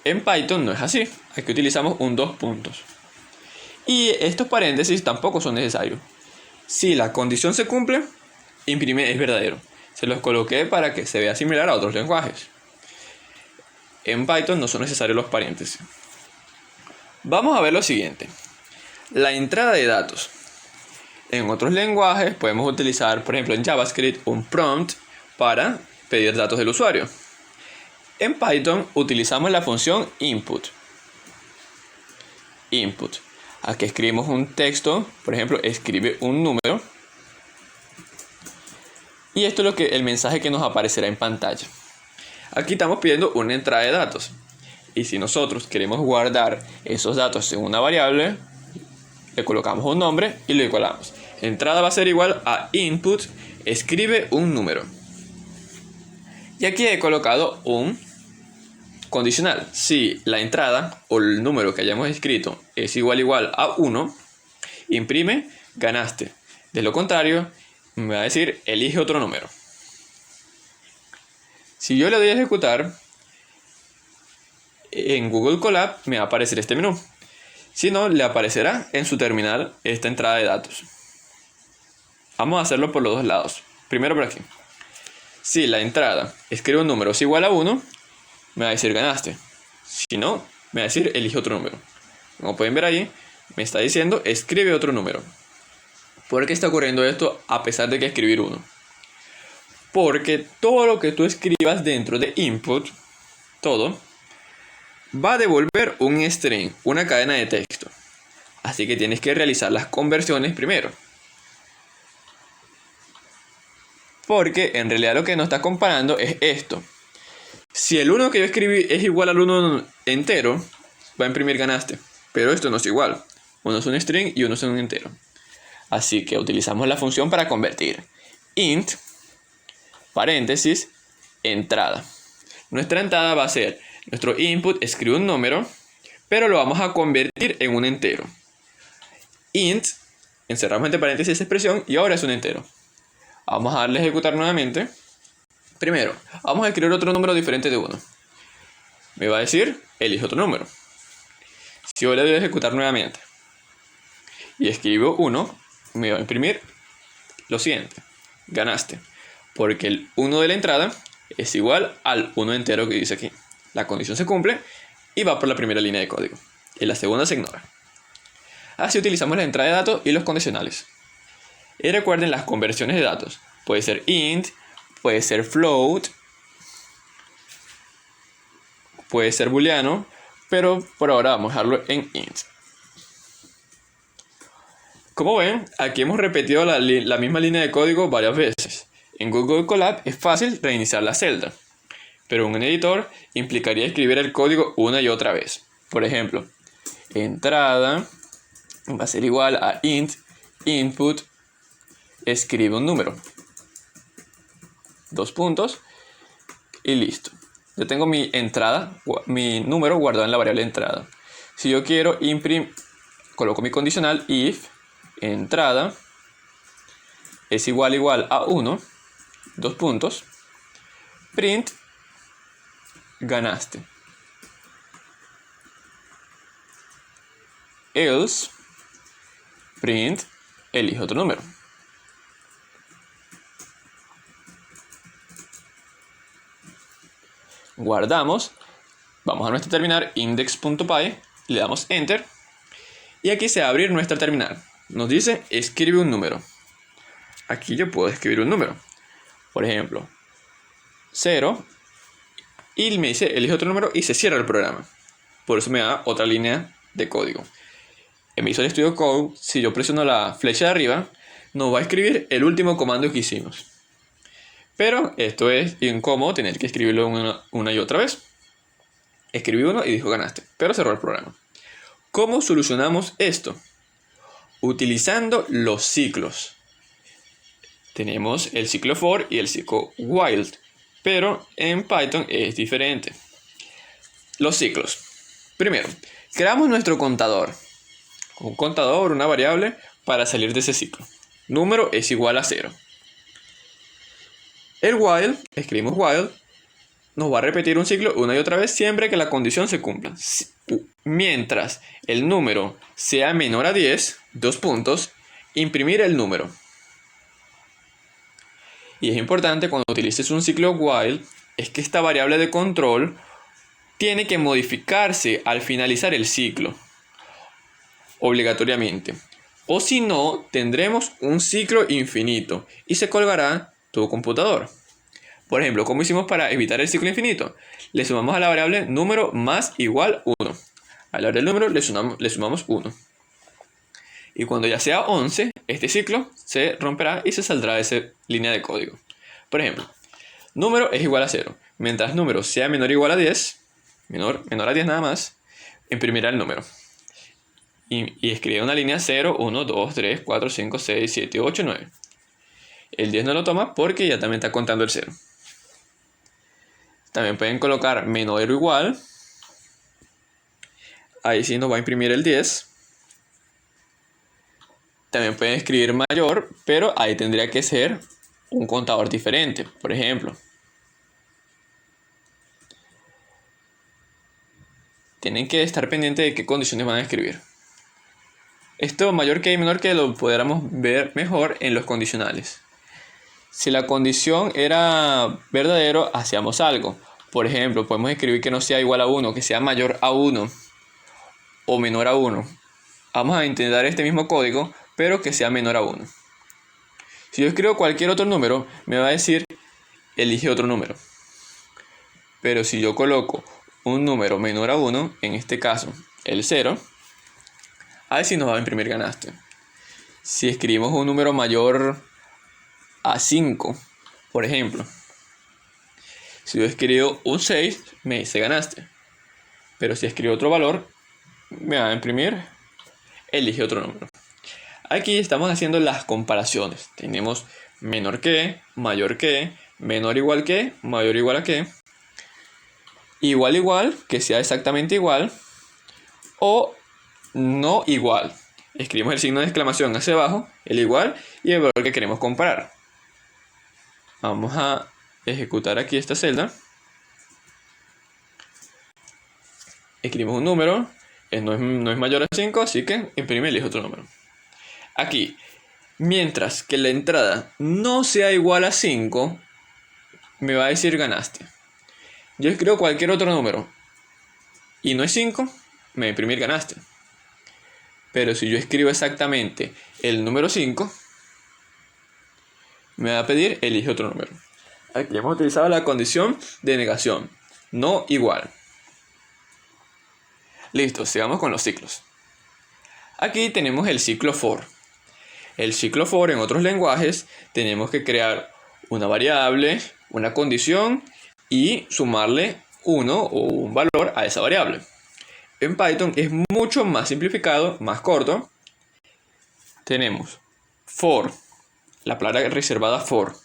En Python no es así. Aquí utilizamos un 2 puntos. Y estos paréntesis tampoco son necesarios. Si la condición se cumple, imprime es verdadero. Se los coloqué para que se vea similar a otros lenguajes. En Python no son necesarios los paréntesis. Vamos a ver lo siguiente. La entrada de datos. En otros lenguajes podemos utilizar, por ejemplo en JavaScript, un prompt para pedir datos del usuario. En Python utilizamos la función input. Aquí escribimos un texto, por ejemplo, escribe un número. Y esto es lo que el mensaje que nos aparecerá en pantalla. Aquí estamos pidiendo una entrada de datos. Y si nosotros queremos guardar esos datos en una variable, le colocamos un nombre y lo igualamos. Entrada va a ser igual a input, escribe un número. Y aquí he colocado un condicional. Si la entrada o el número que hayamos escrito es igual a 1, imprime ganaste. De lo contrario, me va a decir elige otro número. Si yo le doy a ejecutar, en Google Colab me va a aparecer este menú. Si no, le aparecerá en su terminal esta entrada de datos. Vamos a hacerlo por los dos lados. Primero por aquí. Si la entrada escribe un número es igual a 1, me va a decir ganaste. Si no, me va a decir elige otro número. Como pueden ver ahí, me está diciendo escribe otro número. ¿Por qué está ocurriendo esto a pesar de que escribir 1? Porque todo lo que tú escribas dentro de input, todo, va a devolver un string, una cadena de texto. Así que tienes que realizar las conversiones primero. Porque en realidad lo que nos está comparando es esto. Si el 1 que yo escribí es igual al 1 entero, va a imprimir ganaste. Pero esto no es igual. Uno es un string y uno es un entero. Así que utilizamos la función para convertir. Int, paréntesis, entrada. Nuestra entrada va a ser, nuestro input escribe un número, pero lo vamos a convertir en un entero. Int, encerramos entre paréntesis esa expresión y ahora es un entero. Vamos a darle a ejecutar nuevamente. Primero, vamos a escribir otro número diferente de 1. Me va a decir, elige otro número. Si yo le doy a ejecutar nuevamente y escribo 1, me va a imprimir lo siguiente. Ganaste. Porque el 1 de la entrada es igual al 1 entero que dice aquí. La condición se cumple y va por la primera línea de código. Y la segunda se ignora. Así utilizamos la entrada de datos y los condicionales. Y recuerden las conversiones de datos. Puede ser int, puede ser float, puede ser booleano, pero por ahora vamos a dejarlo en int. Como ven, aquí hemos repetido la misma línea de código varias veces. En Google Colab es fácil reiniciar la celda, pero en un editor implicaría escribir el código una y otra vez. Por ejemplo, entrada va a ser igual a int input escribe un número. 2 puntos y listo. Yo tengo mi entrada, mi número guardado en la variable entrada. Si yo quiero imprimir, coloco mi condicional if entrada es igual a 1, 2 puntos, print ganaste. Else print elige otro número. Guardamos, vamos a nuestra terminal index.py, le damos enter y aquí se va a abrir nuestra terminal. Nos dice escribe un número. Aquí yo puedo escribir un número, por ejemplo 0, y me dice elige otro número y se cierra el programa. Por eso me da otra línea de código. En Visual Studio Code, si yo presiono la flecha de arriba, nos va a escribir el último comando que hicimos. Pero esto es incómodo tener que escribirlo una y otra vez. Escribí uno y dijo ganaste, pero cerró el programa. ¿Cómo solucionamos esto? Utilizando los ciclos. Tenemos el ciclo for y el ciclo while, pero en Python es diferente. Los ciclos. Primero, creamos nuestro contador. Un contador, una variable, para salir de ese ciclo. Número es igual a 0. El while, escribimos while, nos va a repetir un ciclo una y otra vez siempre que la condición se cumpla. Mientras el número sea menor a 10, 2 puntos, imprimir el número. Y es importante cuando utilices un ciclo while, es que esta variable de control tiene que modificarse al finalizar el ciclo, obligatoriamente. O si no, tendremos un ciclo infinito y se colgará tu computador. Por ejemplo, ¿cómo hicimos para evitar el ciclo infinito? Le sumamos a la variable número más igual 1. A la variable número le sumamos 1. Y cuando ya sea 11, este ciclo se romperá y se saldrá de esa línea de código. Por ejemplo, número es igual a 0. Mientras número sea menor o igual a 10, menor a 10 nada más, imprimirá el número. Y escribe una línea 0, 1, 2, 3, 4, 5, 6, 7, 8, 9. El 10 no lo toma porque ya también está contando el 0. También pueden colocar menor o igual. Ahí sí nos va a imprimir el 10. También pueden escribir mayor, pero ahí tendría que ser un contador diferente. Por ejemplo, tienen que estar pendientes de qué condiciones van a escribir. Esto mayor que y menor que lo podríamos ver mejor en los condicionales. Si la condición era verdadero, hacíamos algo. Por ejemplo, podemos escribir que no sea igual a 1, que sea mayor a 1 o menor a 1. Vamos a intentar este mismo código, pero que sea menor a 1. Si yo escribo cualquier otro número, me va a decir elige otro número. Pero si yo coloco un número menor a 1, en este caso el 0, ahí sí nos va a imprimir ganaste. Si escribimos un número mayor a 5, por ejemplo, si yo escribo un 6, me dice ganaste. Pero si escribo otro valor, me va a imprimir elige otro número. Aquí estamos haciendo las comparaciones. Tenemos menor que, mayor que, menor igual que, mayor igual a que, igual igual, que sea exactamente igual, o no igual. Escribimos el signo de exclamación hacia abajo, el igual y el valor que queremos comparar. Vamos a ejecutar aquí esta celda. Escribimos un número, no es mayor a 5, así que imprime y elige otro número. Aquí, mientras que la entrada no sea igual a 5, me va a decir ganaste. Yo escribo cualquier otro número y no es 5, me va a imprimir ganaste. Pero si yo escribo exactamente el número 5, me va a pedir elige otro número. Aquí hemos utilizado la condición de negación, no igual. Listo, sigamos con los ciclos. Aquí tenemos el ciclo for. El ciclo for en otros lenguajes tenemos que crear una variable, una condición y sumarle uno o un valor a esa variable. En Python es mucho más simplificado, más corto. Tenemos for, la palabra reservada for,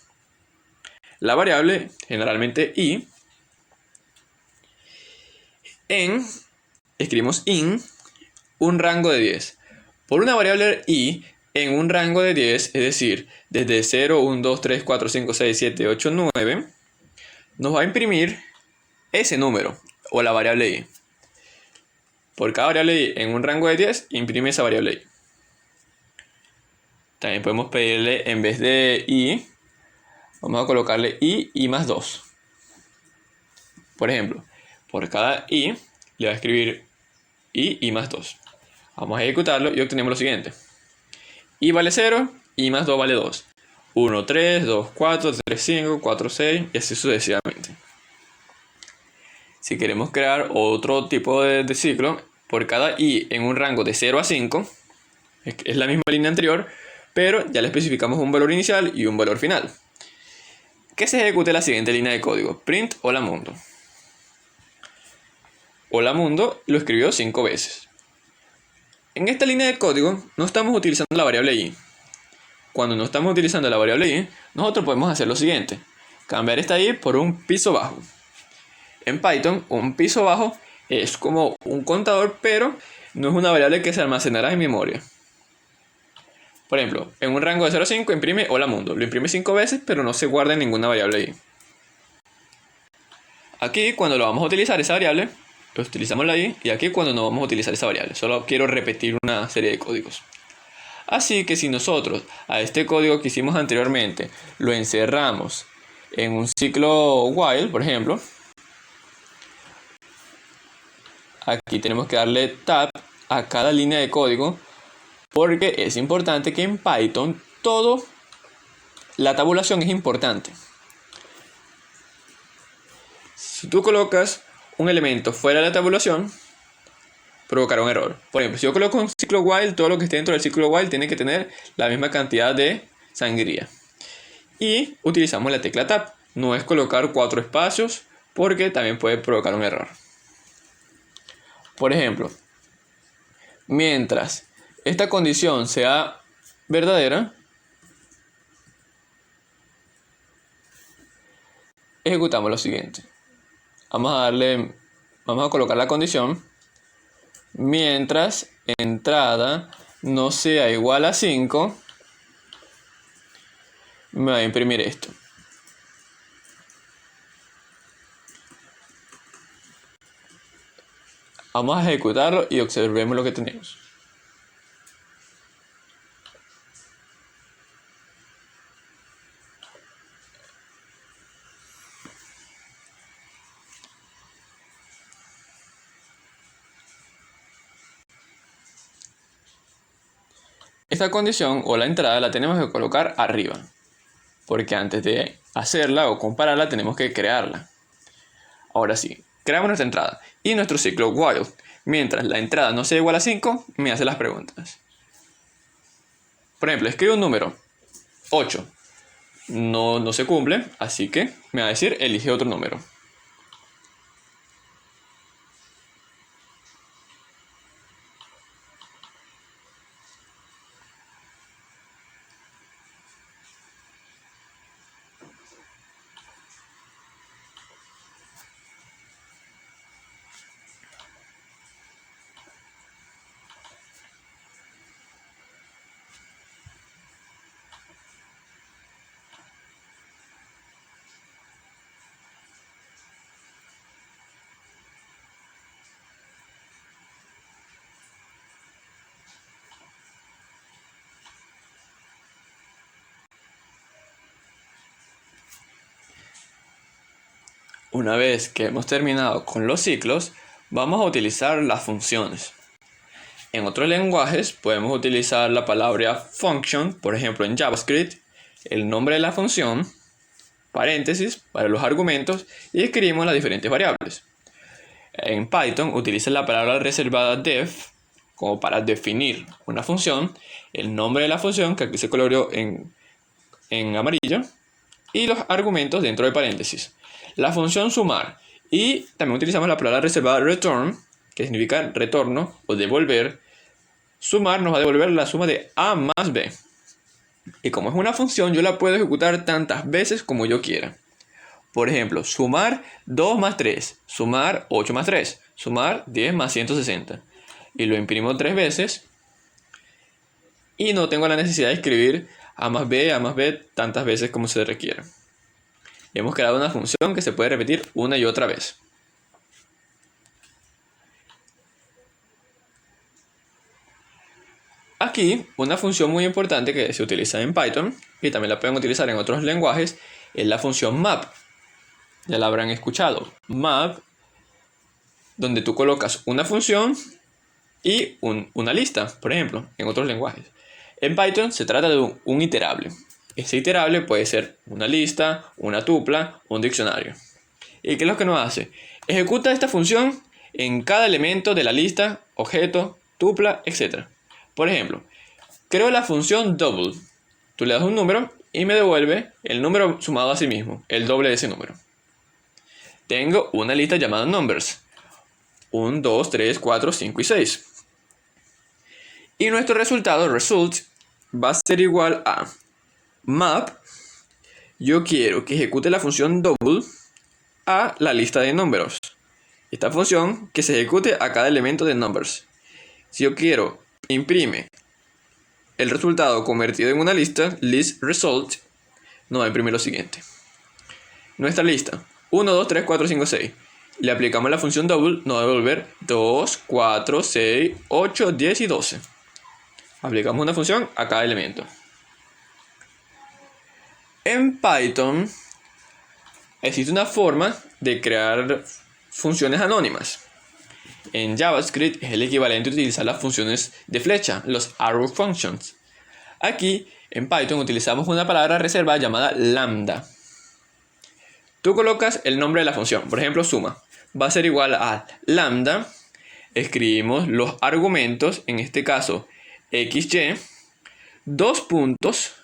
la variable, generalmente i, escribimos in, un rango de 10. Por una variable i en un rango de 10, es decir, desde 0, 1, 2, 3, 4, 5, 6, 7, 8, 9, nos va a imprimir ese número o la variable i. Por cada variable i en un rango de 10, imprime esa variable i. También podemos pedirle, en vez de i, vamos a colocarle i más 2. Por ejemplo, por cada i le va a escribir i más 2. Vamos a ejecutarlo y obtenemos lo siguiente. I vale 0, i más 2 vale 2. 1, 3, 2, 4, 3, 5, 4, 6 y así sucesivamente. Si queremos crear otro tipo de ciclo, por cada i en un rango de 0 a 5, es la misma línea anterior, pero ya le especificamos un valor inicial y un valor final. Que se ejecute la siguiente línea de código: print hola mundo. Hola mundo lo escribió 5 veces. En esta línea de código no estamos utilizando la variable i. Cuando no estamos utilizando la variable i, nosotros podemos hacer lo siguiente: cambiar esta i por un piso bajo. En Python, un piso bajo es como un contador, pero no es una variable que se almacenará en memoria. Por ejemplo, en un rango de 0 a 5 imprime hola mundo. Lo imprime 5 veces, pero no se guarda en ninguna variable i. Aquí, cuando lo vamos a utilizar esa variable, utilizamos la i, y aquí cuando no vamos a utilizar esa variable. Solo quiero repetir una serie de códigos. Así que si nosotros a este código que hicimos anteriormente lo encerramos en un ciclo while, por ejemplo, aquí tenemos que darle tab a cada línea de código, porque es importante que en Python la tabulación es importante. Si tú colocas un elemento fuera de la tabulación, provocará un error. Por ejemplo, si yo coloco un ciclo while, todo lo que esté dentro del ciclo while tiene que tener la misma cantidad de sangría. Y utilizamos la tecla tab. No es colocar 4 espacios, porque también puede provocar un error. Por ejemplo, mientras esta condición sea verdadera, ejecutamos lo siguiente. Vamos a colocar la condición: mientras entrada no sea igual a 5, me va a imprimir esto. Vamos a ejecutarlo y observemos lo que tenemos. Esta condición o la entrada la tenemos que colocar arriba, porque antes de hacerla o compararla tenemos que crearla. Ahora sí, creamos nuestra entrada y nuestro ciclo while. Mientras la entrada no sea igual a 5, me hace las preguntas. Por ejemplo, escribo un número 8. No se cumple, así que me va a decir elige otro número. Una vez que hemos terminado con los ciclos, vamos a utilizar las funciones. En otros lenguajes podemos utilizar la palabra function, por ejemplo en JavaScript, el nombre de la función, paréntesis para los argumentos y escribimos las diferentes variables. En Python utiliza la palabra reservada def como para definir una función, el nombre de la función que aquí se coloreó en amarillo y los argumentos dentro de paréntesis. La función sumar y también utilizamos la palabra reservada return que significa retorno o devolver. Sumar nos va a devolver la suma de A más B. Y como es una función, yo la puedo ejecutar tantas veces como yo quiera. Por ejemplo, sumar 2 más 3, sumar 8 más 3, sumar 10 más 160. Y lo imprimo 3 veces. Y no tengo la necesidad de escribir A más B tantas veces como se requiera. Hemos creado una función que se puede repetir una y otra vez. Aquí, una función muy importante que se utiliza en Python y también la pueden utilizar en otros lenguajes es la función map. Ya la habrán escuchado. Map, donde tú colocas una función y una lista, por ejemplo, en otros lenguajes. En Python se trata de un iterable. Ese iterable puede ser una lista, una tupla, un diccionario. ¿Y qué es lo que nos hace? Ejecuta esta función en cada elemento de la lista, objeto, tupla, etc. Por ejemplo, creo la función double. Tú le das un número y me devuelve el número sumado a sí mismo, el doble de ese número. Tengo una lista llamada numbers. 1, 2, 3, 4, 5 y 6. Y nuestro resultado, result, va a ser igual a map. Yo quiero que ejecute la función double a la lista de números. Esta función que se ejecute a cada elemento de numbers. Si yo quiero imprime el resultado convertido en una lista, list result, nos va a imprimir lo siguiente. Nuestra lista, 1, 2, 3, 4, 5, 6. Le aplicamos la función double, nos va a devolver 2, 4, 6, 8, 10 y 12. Aplicamos una función a cada elemento. En Python existe una forma de crear funciones anónimas. En JavaScript es el equivalente a utilizar las funciones de flecha, los arrow functions. Aquí en Python utilizamos una palabra reservada llamada lambda. Tú colocas el nombre de la función, por ejemplo suma, va a ser igual a lambda, escribimos los argumentos, en este caso xy, 2 puntos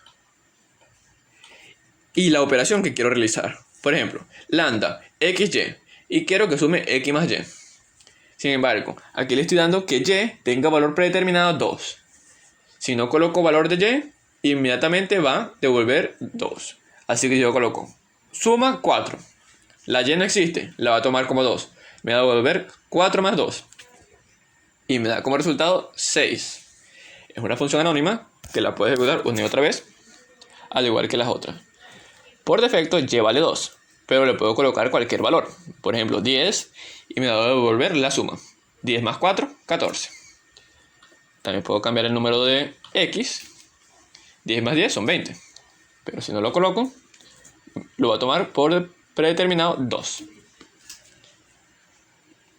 y la operación que quiero realizar. Por ejemplo, lambda xy y quiero que sume x más y. Sin embargo, aquí le estoy dando que y tenga valor predeterminado 2. Si no coloco valor de y, inmediatamente va a devolver 2. Así que yo coloco suma 4. La y no existe, la va a tomar como 2. Me va a devolver 4 más 2. Y me da como resultado 6. Es una función anónima que la puedes ejecutar una y otra vez, al igual que las otras. Por defecto y vale 2, pero le puedo colocar cualquier valor. Por ejemplo 10 y me va a devolver la suma. 10 más 4, 14. También puedo cambiar el número de x. 10 más 10 son 20. Pero si no lo coloco, lo va a tomar por predeterminado 2.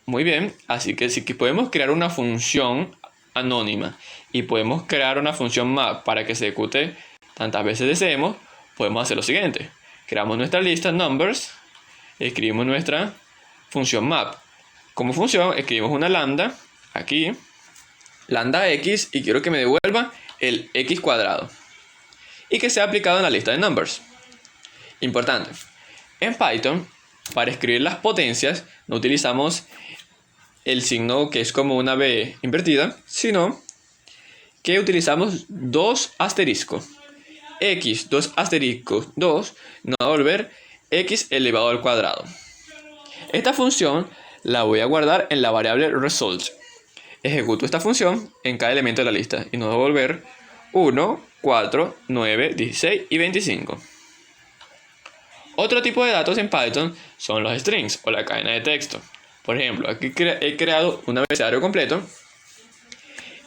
Muy bien, así que si podemos crear una función anónima y podemos crear una función map para que se ejecute tantas veces deseemos, podemos hacer lo siguiente. Creamos nuestra lista numbers, escribimos nuestra función map. Como función escribimos una lambda, aquí, lambda x, y quiero que me devuelva el x cuadrado y que sea aplicado en la lista de numbers. Importante, en Python, para escribir las potencias, no utilizamos el signo que es como una B invertida, sino que utilizamos 2 asteriscos. X, 2 asteriscos, 2, nos va a devolver x elevado al cuadrado. Esta función la voy a guardar en la variable result. Ejecuto esta función en cada elemento de la lista y nos va a devolver 1, 4, 9, 16 y 25. Otro tipo de datos en Python son los strings o la cadena de texto. Por ejemplo, aquí he creado un abecedario completo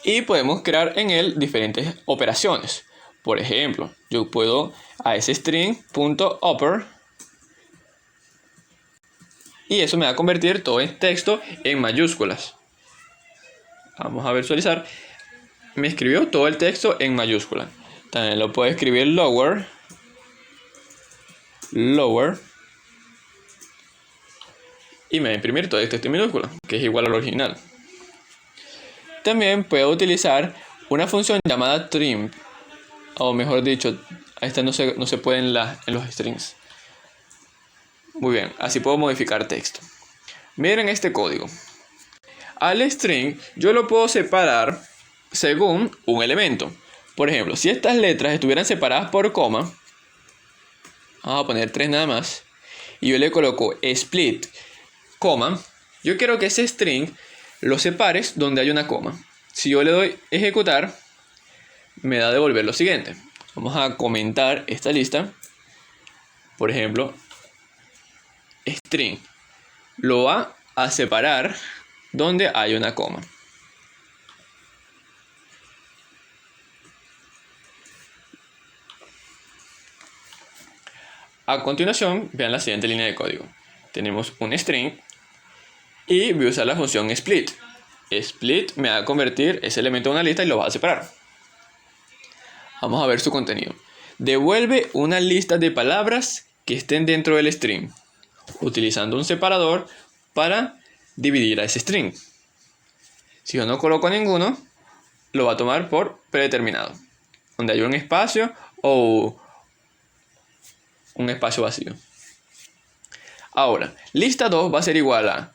y podemos crear en él diferentes operaciones. Por ejemplo, yo puedo a ese string.upper y eso me va a convertir todo el texto en mayúsculas. Vamos a visualizar. Me escribió todo el texto en mayúscula. También lo puedo escribir lower, y me va a imprimir todo el texto en minúscula, que es igual al original. También puedo utilizar una función llamada trim, o mejor dicho, esta no se puede en los strings. Muy bien, así puedo modificar texto. Miren este código. Al string yo lo puedo separar según un elemento. Por ejemplo, si estas letras estuvieran separadas por coma, vamos a poner 3 nada más, y yo le coloco split, coma, yo quiero que ese string lo separes donde hay una coma. Si yo le doy ejecutar, me da a devolver lo siguiente. Vamos a comentar esta lista. Por ejemplo, string lo va a separar donde hay una coma. A continuación, vean la siguiente línea de código. Tenemos un string y voy a usar la función split. Split me va a convertir ese elemento en una lista y lo va a separar. Vamos a ver su contenido. Devuelve una lista de palabras que estén dentro del string, utilizando un separador para dividir a ese string. Si yo no coloco ninguno, lo va a tomar por predeterminado, donde hay un espacio o un espacio vacío. Ahora, lista 2 va a ser igual a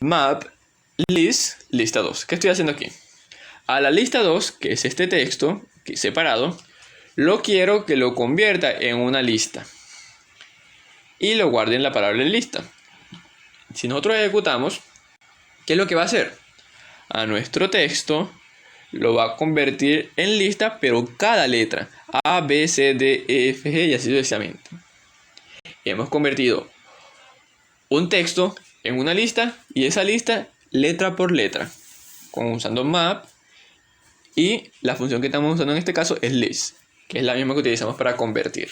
map list lista 2. ¿Qué estoy haciendo aquí? A la lista 2, que es este texto que separado, lo quiero que lo convierta en una lista y lo guarde en la palabra lista. Si nosotros ejecutamos, ¿qué es lo que va a hacer? A nuestro texto lo va a convertir en lista, pero cada letra A, B, C, D, E, F, G y así sucesivamente. Hemos convertido un texto en una lista y esa lista letra por letra, usando map, y la función que estamos usando en este caso es list, que es la misma que utilizamos para convertir.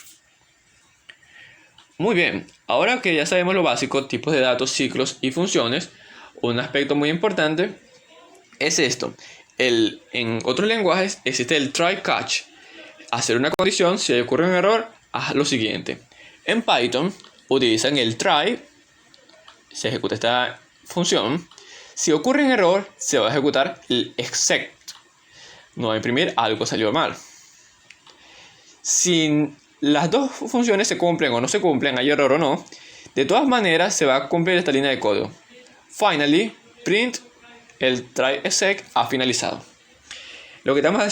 Muy bien, ahora que ya sabemos lo básico, tipos de datos, ciclos y funciones, un aspecto muy importante es esto. En otros lenguajes existe el try catch. Hacer una condición, si ocurre un error, haz lo siguiente. En Python utilizan el try, se ejecuta esta función. Si ocurre un error, se va a ejecutar el exec. No va a imprimir algo salió mal. Si las dos funciones se cumplen o no se cumplen, hay error o no, de todas maneras se va a cumplir esta línea de código. Finally, print el try exec ha finalizado. Lo que estamos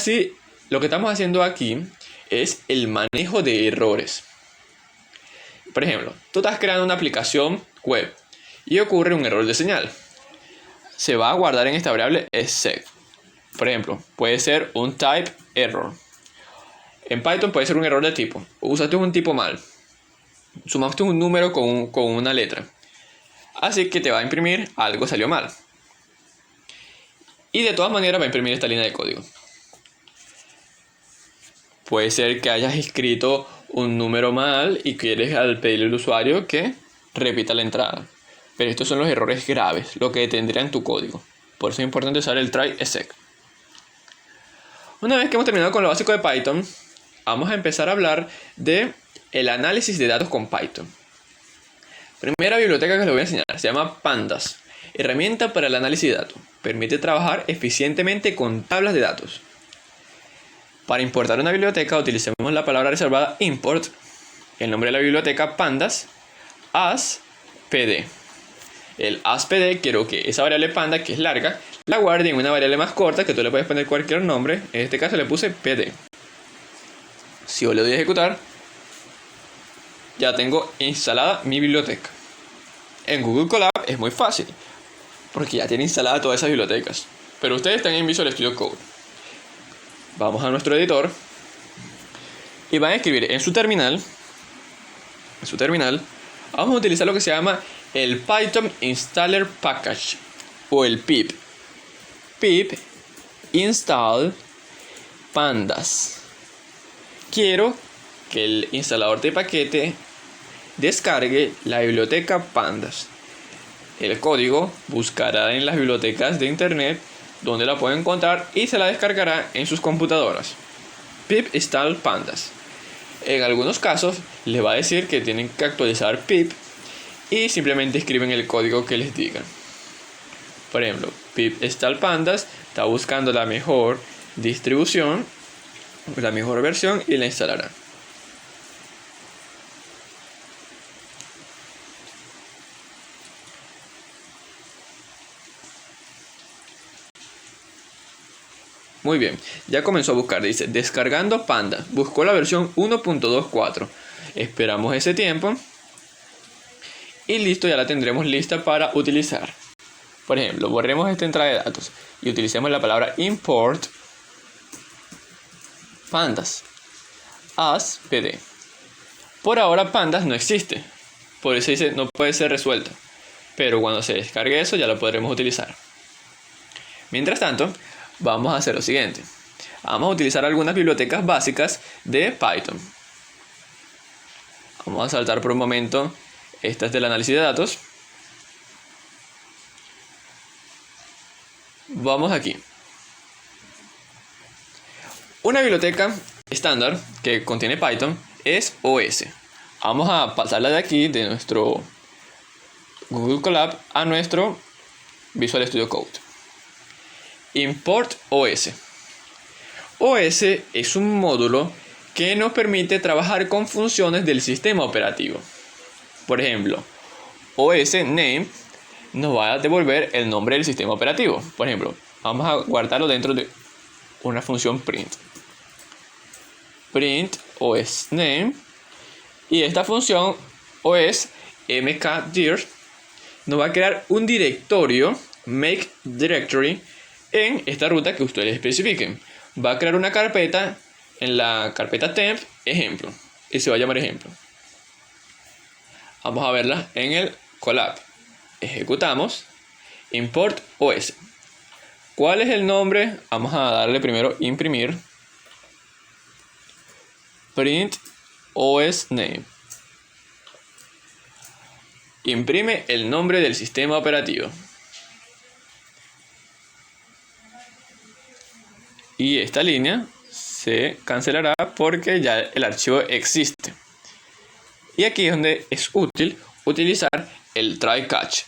haciendo aquí es el manejo de errores. Por ejemplo, tú estás creando una aplicación web y ocurre un error de señal. Se va a guardar en esta variable exec. Por ejemplo, puede ser un type error. En Python puede ser un error de tipo. Usaste un tipo mal. Sumaste un número con una letra. Así que te va a imprimir algo salió mal. Y de todas maneras va a imprimir esta línea de código. Puede ser que hayas escrito un número mal y quieres al pedirle al usuario que repita la entrada. Pero estos son los errores graves, lo que tendrían tu código. Por eso es importante usar el try exec. Una vez que hemos terminado con lo básico de Python, vamos a empezar a hablar de el análisis de datos con Python. Primera biblioteca que les voy a enseñar se llama Pandas, herramienta para el análisis de datos. Permite trabajar eficientemente con tablas de datos. Para importar una biblioteca utilicemos la palabra reservada import, el nombre de la biblioteca pandas, as pd. El as pd quiero que esa variable panda, que es larga, la guarde en una variable más corta que tú le puedes poner cualquier nombre. En este caso le puse pd. Si yo le doy a ejecutar, ya tengo instalada mi biblioteca. En Google Colab es muy fácil, porque ya tiene instalada todas esas bibliotecas. Pero ustedes están en Visual Studio Code. Vamos a nuestro editor y van a escribir en su terminal, vamos a utilizar lo que se llama el Python Installer Package o el pip. Pip install pandas. Quiero que el instalador de paquete descargue la biblioteca Pandas. El código buscará en las bibliotecas de internet donde la puede encontrar y se la descargará en sus computadoras. Pip install Pandas. En algunos casos les va a decir que tienen que actualizar pip y simplemente escriben el código que les digan. Por ejemplo, pip install Pandas está buscando la mejor distribución, la mejor versión y la instalará. Muy bien, ya comenzó a buscar, dice descargando Panda, buscó la versión 1.24. Esperamos ese tiempo y listo, ya la tendremos lista para utilizar. Por ejemplo, borremos esta entrada de datos y utilicemos la palabra import pandas as pd. Por ahora pandas no existe, por eso dice no puede ser resuelta, pero cuando se descargue eso ya lo podremos utilizar. Mientras tanto, vamos a hacer lo siguiente. Vamos a utilizar algunas bibliotecas básicas de Python. Vamos a saltar por un momento estas del análisis de datos. Vamos aquí. Una biblioteca estándar que contiene Python es OS. Vamos a pasarla de aquí, de nuestro Google Colab, a nuestro Visual Studio Code. Import OS. OS es un módulo que nos permite trabajar con funciones del sistema operativo. Por ejemplo, OS name nos va a devolver el nombre del sistema operativo. Por ejemplo, vamos a guardarlo dentro de una función print. Print OS name. Y esta función OS mkdir nos va a crear un directorio, make directory, en esta ruta que ustedes especifiquen. Va a crear una carpeta en la carpeta temp ejemplo y se va a llamar ejemplo. Vamos a verla en el Colab. Ejecutamos import OS. ¿Cuál es el nombre? Vamos a darle primero imprimir print OS name. Imprime el nombre del sistema operativo. Y esta línea se cancelará porque ya el archivo existe. Y aquí es donde es útil utilizar el try catch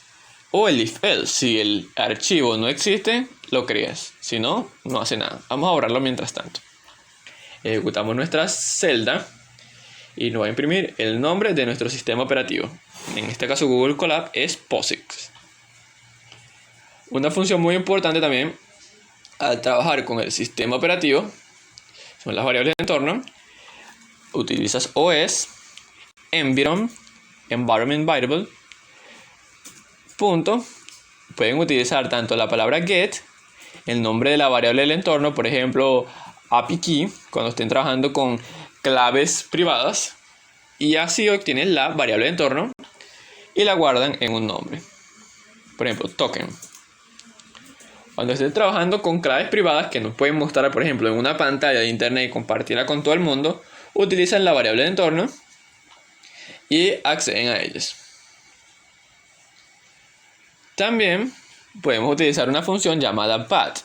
o el if else. Si el archivo no existe, lo creas. Si no, no hace nada. Vamos a borrarlo mientras tanto. Ejecutamos nuestra celda y nos va a imprimir el nombre de nuestro sistema operativo. En este caso Google Colab es POSIX. Una función muy importante también al trabajar con el sistema operativo son las variables de entorno. Utilizas OS, environment variable, punto. Pueden utilizar tanto la palabra get, el nombre de la variable del entorno, por ejemplo, API key, cuando estén trabajando con claves privadas, y así obtienen la variable de entorno y la guardan en un nombre. Por ejemplo, token. Cuando estén trabajando con claves privadas que nos pueden mostrar, por ejemplo, en una pantalla de internet y compartirla con todo el mundo, utilizan la variable de entorno y acceden a ellas. También podemos utilizar una función llamada path,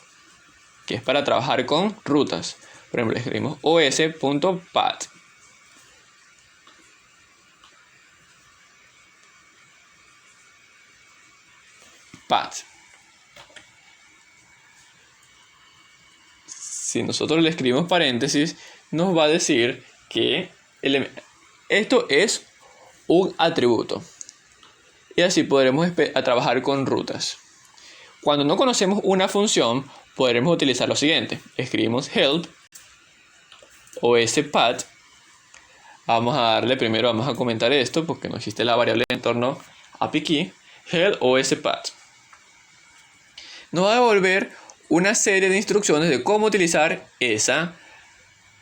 que es para trabajar con rutas. Por ejemplo, escribimos os.path. Path. Si nosotros le escribimos paréntesis, nos va a decir que esto es un atributo. Y así podremos trabajar con rutas. Cuando no conocemos una función, podremos utilizar lo siguiente. Escribimos help os.path. Vamos a comentar esto porque no existe la variable de entorno API key. Help os.path. Nos va a devolver una serie de instrucciones de cómo utilizar esa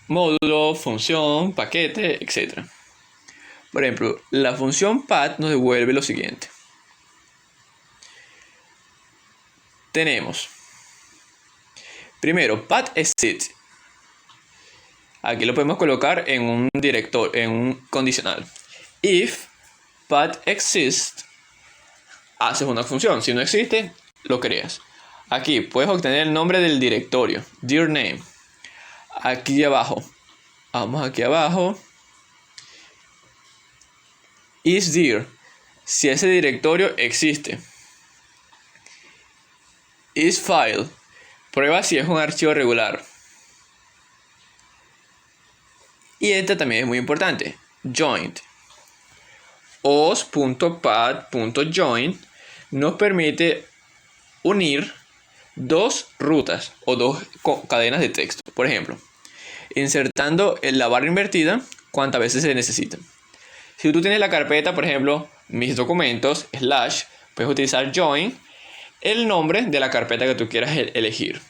módulo, función, paquete, etc. Por ejemplo, la función path nos devuelve lo siguiente. Tenemos primero path_exit. Aquí lo podemos colocar en un director, en un condicional. If pad exist, haces una función. Si no existe, lo creas. Aquí puedes obtener el nombre del directorio, dir name. Aquí abajo, vamos aquí abajo, is dir, si ese directorio existe. Is file, prueba si es un archivo regular. Y esta también es muy importante, joint. os.pad.join nos permite unir dos rutas o dos cadenas de texto. Por ejemplo, insertando en la barra invertida cuantas veces se necesita. Si tú tienes la carpeta, por ejemplo, mis documentos, / puedes utilizar join, el nombre de la carpeta que tú quieras elegir.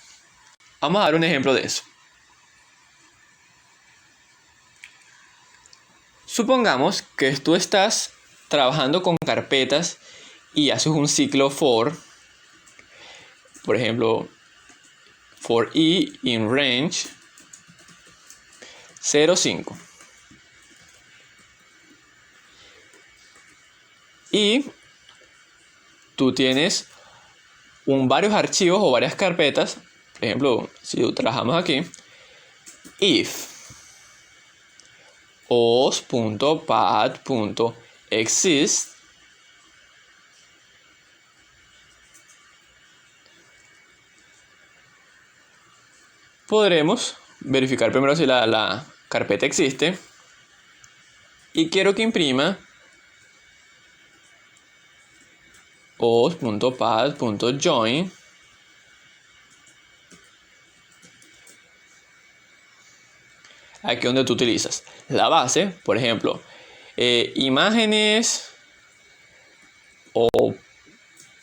Vamos a dar un ejemplo de eso. Supongamos que tú estás trabajando con carpetas y haces un ciclo for, por ejemplo, for i in range 0,5. Y tú tienes varios archivos o varias carpetas. Por ejemplo, si trabajamos aquí, if os.pad.exist podremos verificar primero si la carpeta existe y quiero que imprima os.pad.join aquí donde tú utilizas la base, por ejemplo, imágenes o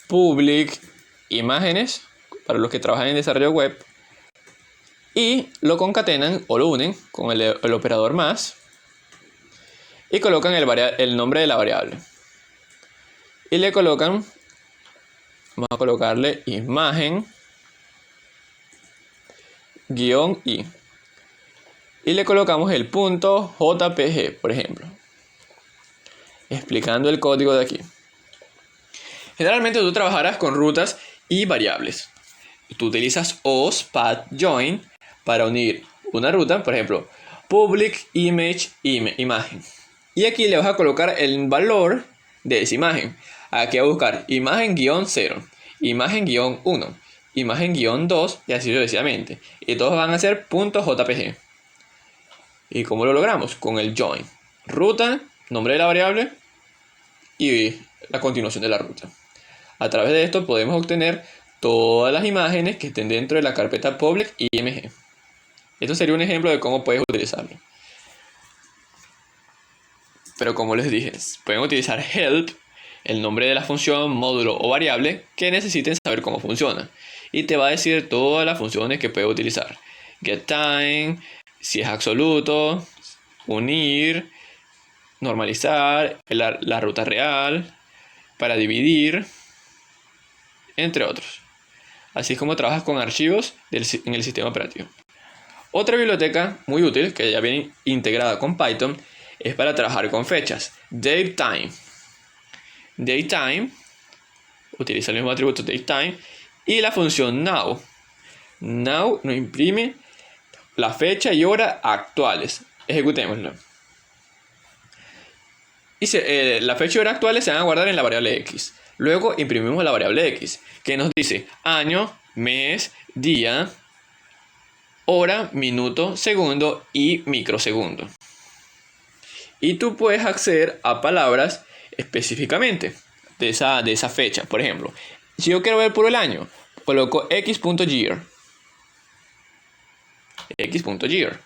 public imágenes para los que trabajan en desarrollo web, y lo concatenan o lo unen con el operador más y colocan el nombre de la variable y le colocan, vamos a colocarle imagen -i y le colocamos el punto .jpg, por ejemplo, explicando el código de aquí. Generalmente tú trabajarás con rutas y variables. Tú utilizas os.pad.join para unir una ruta, por ejemplo, public image imagen. Y aquí le vas a colocar el valor de esa imagen. Aquí voy a buscar imagen-0, imagen-1, imagen-2 y así sucesivamente. Y todos van a ser .jpg. ¿Y cómo lo logramos? Con el join. Ruta, nombre de la variable y la continuación de la ruta. A través de esto podemos obtener todas las imágenes que estén dentro de la carpeta public img. Esto sería un ejemplo de cómo puedes utilizarlo. Pero como les dije, pueden utilizar help, el nombre de la función, módulo o variable que necesiten saber cómo funciona. Y te va a decir todas las funciones que puedes utilizar. getTime, si es absoluto, unir, normalizar, la ruta real, para dividir, entre otros. Así es como trabajas con archivos en el sistema operativo. Otra biblioteca muy útil que ya viene integrada con Python es para trabajar con fechas. DateTime. DateTime utiliza el mismo atributo DateTime y la función Now. Now nos imprime la fecha y hora actuales. Ejecutémoslo. Y la fecha y hora actuales se van a guardar en la variable X. Luego imprimimos la variable X, que nos dice año, mes, día, hora, minuto, segundo y microsegundo. Y tú puedes acceder a palabras específicamente de esa fecha. Por ejemplo, si yo quiero ver por el año, coloco x.year. X.year,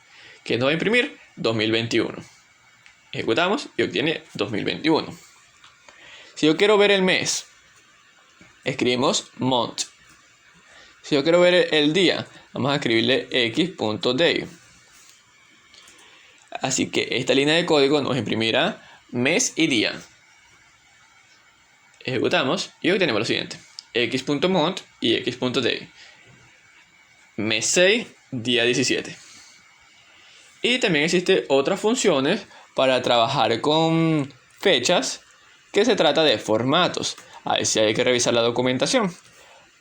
que nos va a imprimir 2021. Ejecutamos y obtiene 2021. Si yo quiero ver el mes, escribimos month. Si yo quiero ver el día, vamos a escribirle x.day. Así que esta línea de código nos imprimirá mes y día. Ejecutamos y obtenemos lo siguiente: x.month y x.day. Mes 6, día 17. Y también existen otras funciones para trabajar con fechas que se trata de formatos. Ahí sí hay que revisar la documentación.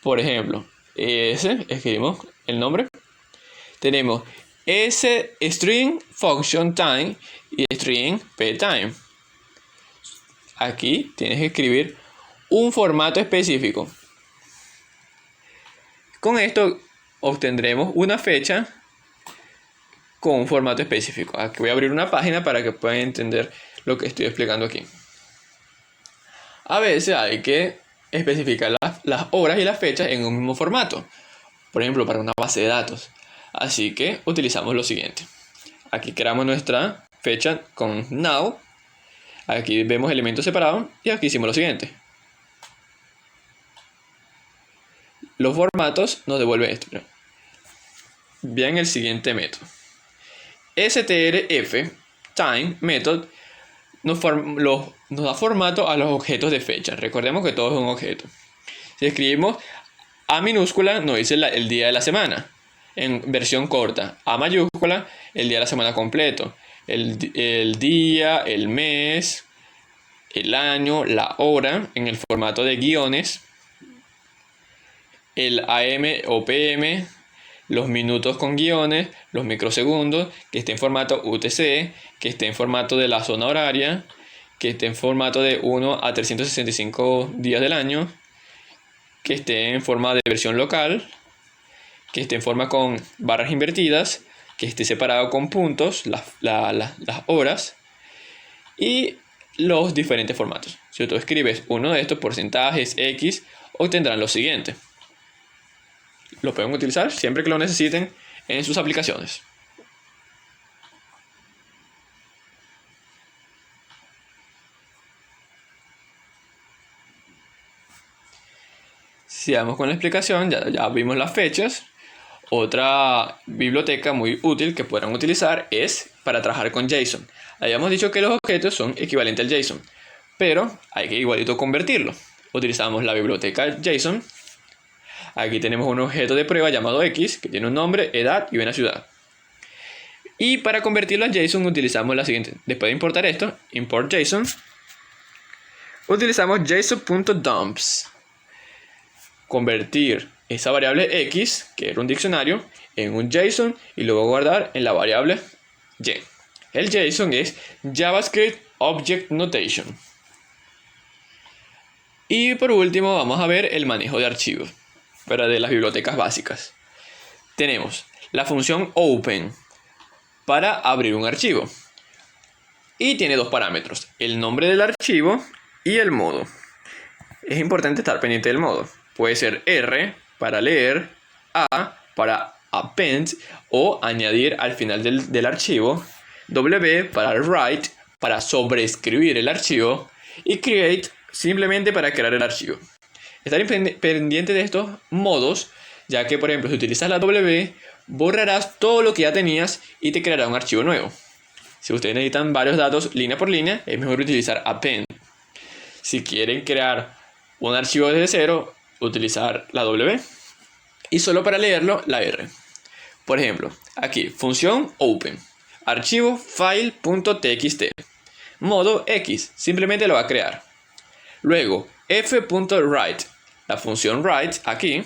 Por ejemplo, escribimos el nombre. Tenemos string function time y string ptime. Aquí tienes que escribir un formato específico. Con esto obtendremos una fecha con un formato específico. Aquí voy a abrir una página para que puedan entender lo que estoy explicando aquí. A veces hay que especificar las horas y las fechas en un mismo formato. Por ejemplo, para una base de datos. Así que utilizamos lo siguiente. Aquí creamos nuestra fecha con now. Aquí vemos elementos separados y aquí hicimos lo siguiente. Los formatos nos devuelven esto. Vean el siguiente método. strf time method nos da formato a los objetos de fecha. Recordemos que todo es un objeto. Si escribimos A minúscula nos dice el día de la semana en versión corta. A mayúscula el día de la semana completo. El día, el mes, el año, la hora en el formato de guiones. El AM o PM, los minutos con guiones, los microsegundos, que esté en formato UTC, que esté en formato de la zona horaria, que esté en formato de 1 a 365 días del año, que esté en forma de versión local, que esté en forma con barras invertidas, que esté separado con puntos, las horas y los diferentes formatos. Si tú escribes uno de estos porcentajes X, obtendrán lo siguiente. Lo pueden utilizar siempre que lo necesiten en sus aplicaciones. Sigamos con la explicación. Ya vimos las fechas. Otra biblioteca muy útil que podrán utilizar es para trabajar con JSON. Habíamos dicho que los objetos son equivalentes al JSON, pero hay que igualito convertirlo. Utilizamos la biblioteca JSON. Aquí tenemos un objeto de prueba llamado X, que tiene un nombre, edad y una ciudad. Y para convertirlo a JSON utilizamos la siguiente. Después de importar esto, import JSON, utilizamos json.dumps. Convertir esa variable X, que era un diccionario, en un JSON y luego guardar en la variable Y. El JSON es JavaScript Object Notation. Y por último vamos a ver el manejo de archivos para de las bibliotecas básicas. Tenemos la función open para abrir un archivo y tiene dos parámetros, el nombre del archivo y el modo. Es importante estar pendiente del modo. Puede ser R para leer, A para append o añadir al final del archivo, W para write, para sobreescribir el archivo, y create simplemente para crear el archivo. Estar pendiente de estos modos, ya que por ejemplo si utilizas la W, borrarás todo lo que ya tenías y te creará un archivo nuevo. Si ustedes necesitan varios datos línea por línea, es mejor utilizar append. Si quieren crear un archivo desde cero, utilizar la W. Y solo para leerlo, la R. Por ejemplo, aquí, función open, archivo file.txt, modo X, simplemente lo va a crear. Luego, f.write, la función write aquí,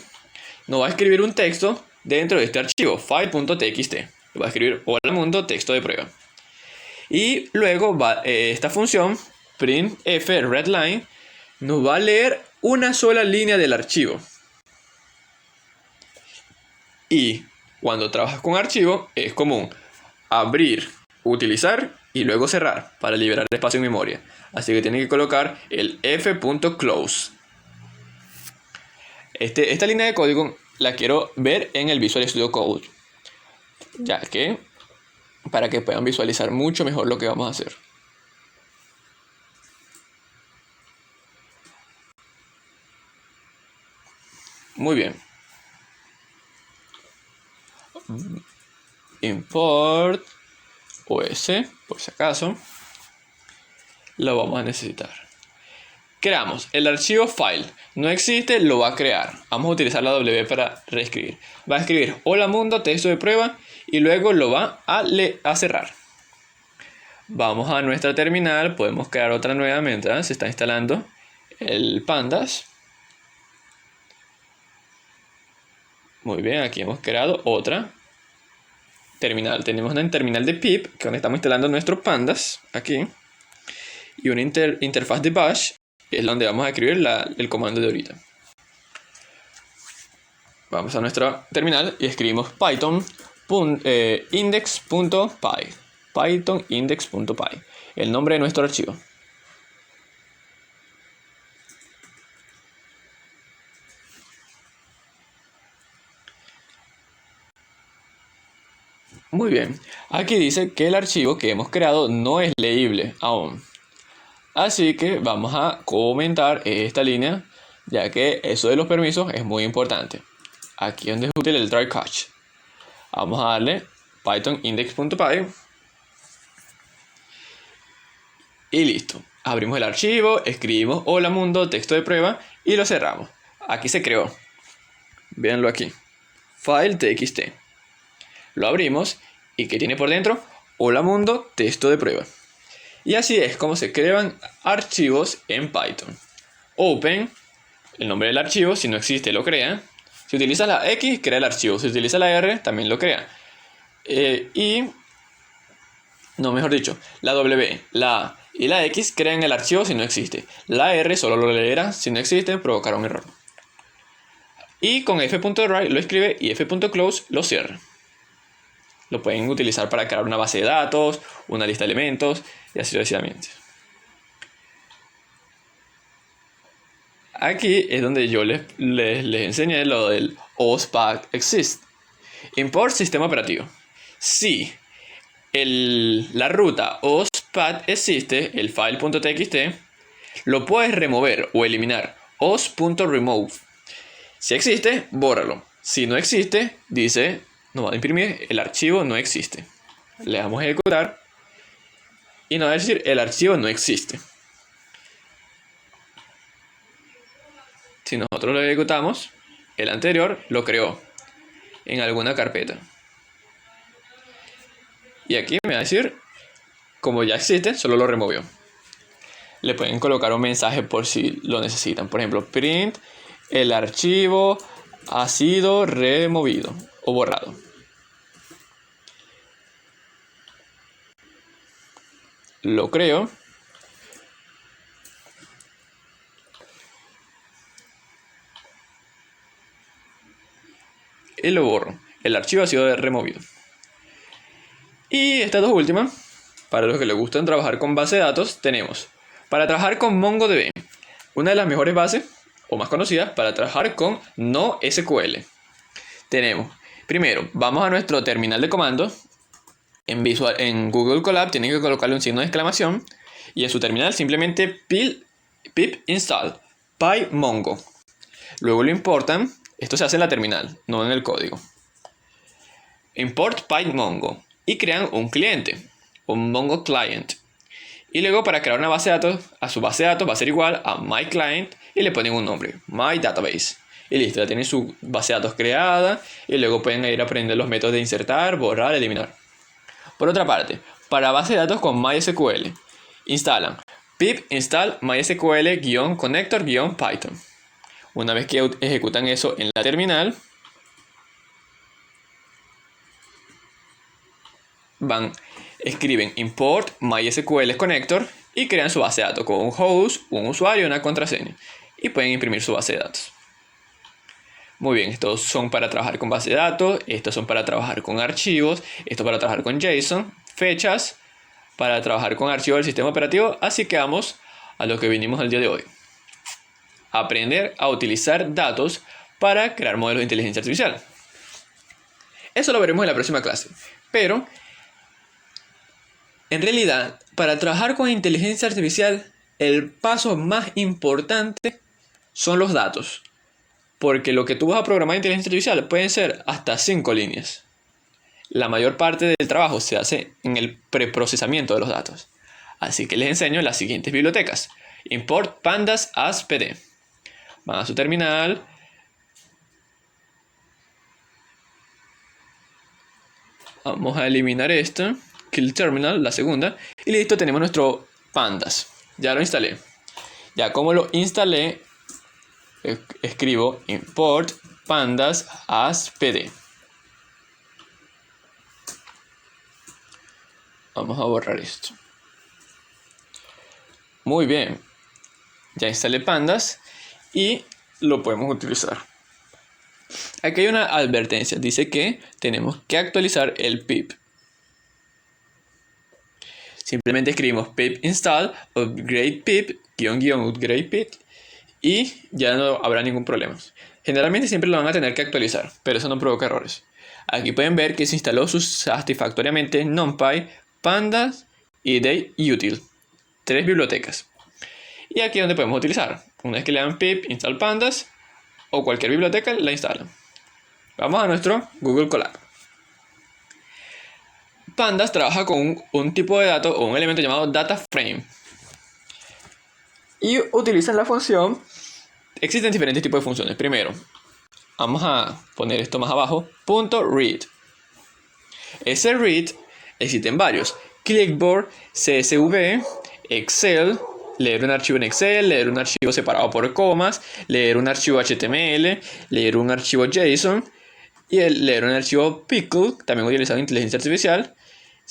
nos va a escribir un texto dentro de este archivo, file.txt. Va a escribir hola mundo, texto de prueba. Y luego esta función, printf readline, nos va a leer una sola línea del archivo. Y cuando trabajas con archivo es común abrir, utilizar y luego cerrar para liberar espacio en memoria. Así que tienen que colocar el f.close. Esta línea de código la quiero ver en el Visual Studio Code, ya que para que puedan visualizar mucho mejor lo que vamos a hacer. Muy bien. Import OS, por si acaso. Lo vamos a necesitar. Creamos el archivo file. No existe, lo va a crear. Vamos a utilizar la W para reescribir. Va a escribir hola mundo, texto de prueba, y luego lo va a cerrar. Vamos a nuestra terminal, podemos crear otra nueva mientras se está instalando el pandas. Muy bien, aquí hemos creado otra terminal. Tenemos una terminal de pip, que es donde estamos instalando nuestros pandas, aquí. Y una interfaz de bash, que es donde vamos a escribir el comando de ahorita. Vamos a nuestra terminal y escribimos python index.py. Python index.py, el nombre de nuestro archivo. Muy bien, aquí dice que el archivo que hemos creado no es leíble aún. Así que vamos a comentar esta línea, ya que eso de los permisos es muy importante. Aquí es donde es útil el try catch. Vamos a darle python index.py y listo. Abrimos el archivo, escribimos hola mundo, texto de prueba y lo cerramos. Aquí se creó. Véanlo aquí. File txt. Lo abrimos y ¿qué tiene por dentro? Hola mundo, texto de prueba. Y así es como se crean archivos en Python. Open, el nombre del archivo, si no existe lo crea. Si utiliza la X, crea el archivo. Si utiliza la R, también lo crea. Mejor dicho, la W, la A y la X crean el archivo si no existe. La R solo lo leerá si no existe, provocará un error. Y con f.write lo escribe y f.close lo cierra. Lo pueden utilizar para crear una base de datos, una lista de elementos y así sucesivamente. Aquí es donde yo les enseñé lo del OSPAT exist. Import sistema operativo. Si la ruta OSPAT existe, el file.txt, lo puedes remover o eliminar. os.remove. Si existe, bórralo. Si no existe, dice, no va a imprimir, el archivo no existe. Le damos a ejecutar y nos va a decir el archivo no existe. Si nosotros lo ejecutamos, el anterior lo creó en alguna carpeta. Y aquí me va a decir, como ya existe, solo lo removió. Le pueden colocar un mensaje por si lo necesitan. Por ejemplo, print, el archivo ha sido removido o borrado. Lo creo. Y lo borro. El archivo ha sido removido. Y estas dos últimas, para los que les gustan trabajar con base de datos, tenemos para trabajar con MongoDB, una de las mejores bases o más conocidas para trabajar con NoSQL. Tenemos, primero, vamos a nuestro terminal de comandos. En Google Colab tienen que colocarle un signo de exclamación y en su terminal simplemente pip install pymongo. Luego lo importan. Esto se hace en la terminal, no en el código. Import pymongo y crean un cliente, un Mongo client. Y luego para crear una base de datos, a su base de datos va a ser igual a myClient y le ponen un nombre, myDatabase. Y listo, ya tienen su base de datos creada y luego pueden ir a aprender los métodos de insertar, borrar, eliminar. Por otra parte, para base de datos con MySQL, instalan pip install mysql-connector-python. Una vez que ejecutan eso en la terminal, escriben import mysql connector y crean su base de datos con un host, un usuario y una contraseña. Y pueden imprimir su base de datos. Muy bien, estos son para trabajar con base de datos, estos son para trabajar con archivos, esto para trabajar con JSON, fechas, para trabajar con archivos del sistema operativo. Así que vamos a lo que vinimos el día de hoy. Aprender a utilizar datos para crear modelos de inteligencia artificial. Eso lo veremos en la próxima clase. Pero, en realidad, para trabajar con inteligencia artificial, el paso más importante son los datos. Porque lo que tú vas a programar en inteligencia artificial pueden ser hasta 5 líneas. La mayor parte del trabajo se hace en el preprocesamiento de los datos. Así que les enseño las siguientes bibliotecas. Import pandas as pd. Van a su terminal. Vamos a eliminar esto. Kill Terminal, la segunda. Y listo, tenemos nuestro pandas. Ya lo instalé. Ya como lo instalé, escribo import pandas as pd. Vamos a borrar esto. Muy bien. Ya instalé pandas y lo podemos utilizar. Aquí hay una advertencia. Dice que tenemos que actualizar el pip. Simplemente escribimos pip install upgrade pip --upgrade pip y ya no habrá ningún problema. Generalmente siempre lo van a tener que actualizar, pero eso no provoca errores. Aquí pueden ver que se instaló satisfactoriamente NumPy, Pandas y DayUtil. 3 bibliotecas. Y aquí es donde podemos utilizar. Una vez que le dan pip install pandas o cualquier biblioteca, la instalan. Vamos a nuestro Google Colab. Pandas trabaja con un tipo de dato o un elemento llamado data frame. Y utilizan la función. Existen diferentes tipos de funciones. Primero, vamos a poner esto más abajo. .read. Ese read existen varios. Clipboard, CSV, Excel, leer un archivo en Excel, leer un archivo separado por comas, leer un archivo HTML, leer un archivo JSON y leer un archivo Pickle, también utilizado en inteligencia artificial,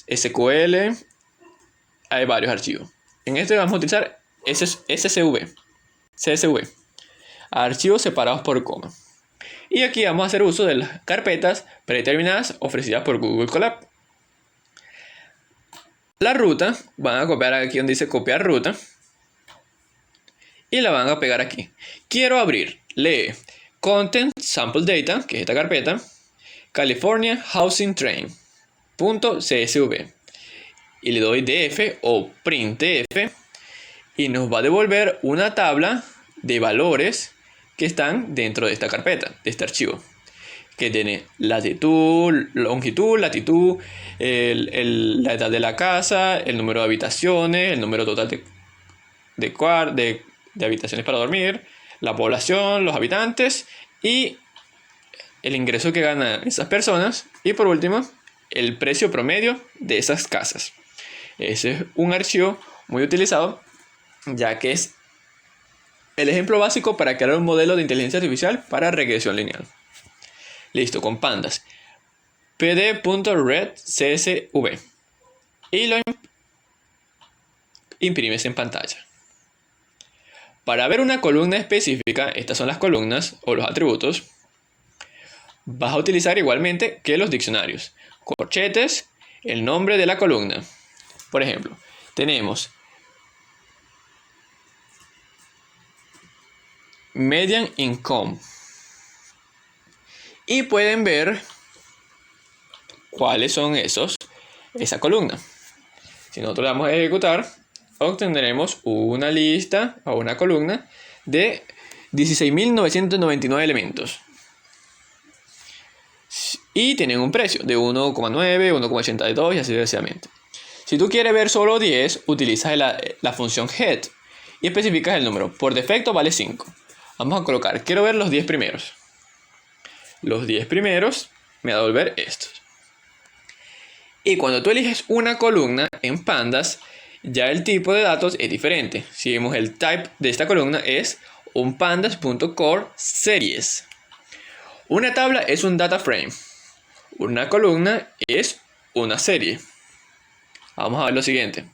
SQL. Hay varios archivos. En este vamos a utilizar CSV, archivos separados por coma. Y aquí vamos a hacer uso de las carpetas predeterminadas ofrecidas por Google Colab. La ruta, van a copiar aquí donde dice copiar ruta y la van a pegar aquí. Quiero abrir, lee content sample data, que es esta carpeta, California Housing Train .csv y le doy df o printf y nos va a devolver una tabla de valores que están dentro de esta carpeta, de este archivo, que tiene latitud, longitud, latitud, la edad de la casa, el número de habitaciones, el número total de habitaciones para dormir, la población, los habitantes y el ingreso que ganan esas personas y por último el precio promedio de esas casas. Ese es un archivo muy utilizado ya que es el ejemplo básico para crear un modelo de inteligencia artificial para regresión lineal. Listo, con pandas. pd.read.csv y lo imprimes en pantalla. Para ver una columna específica, estas son las columnas o los atributos, vas a utilizar igualmente que los diccionarios. Corchetes, el nombre de la columna. Por ejemplo, tenemos median income. Y pueden ver cuáles son esa columna. Si nosotros le damos a ejecutar, obtendremos una lista o una columna de 16.999 elementos. Y tienen un precio de 1,9, 1,82 y así sucesivamente. Si tú quieres ver solo 10, utilizas la función head y especificas el número. Por defecto vale 5. Vamos a colocar, quiero ver los 10 primeros. Los 10 primeros me va a devolver estos. Y cuando tú eliges una columna en pandas, ya el tipo de datos es diferente. Si vemos el type de esta columna es un pandas.core series. Una tabla es un data frame. Una columna es una serie. Vamos a ver lo siguiente.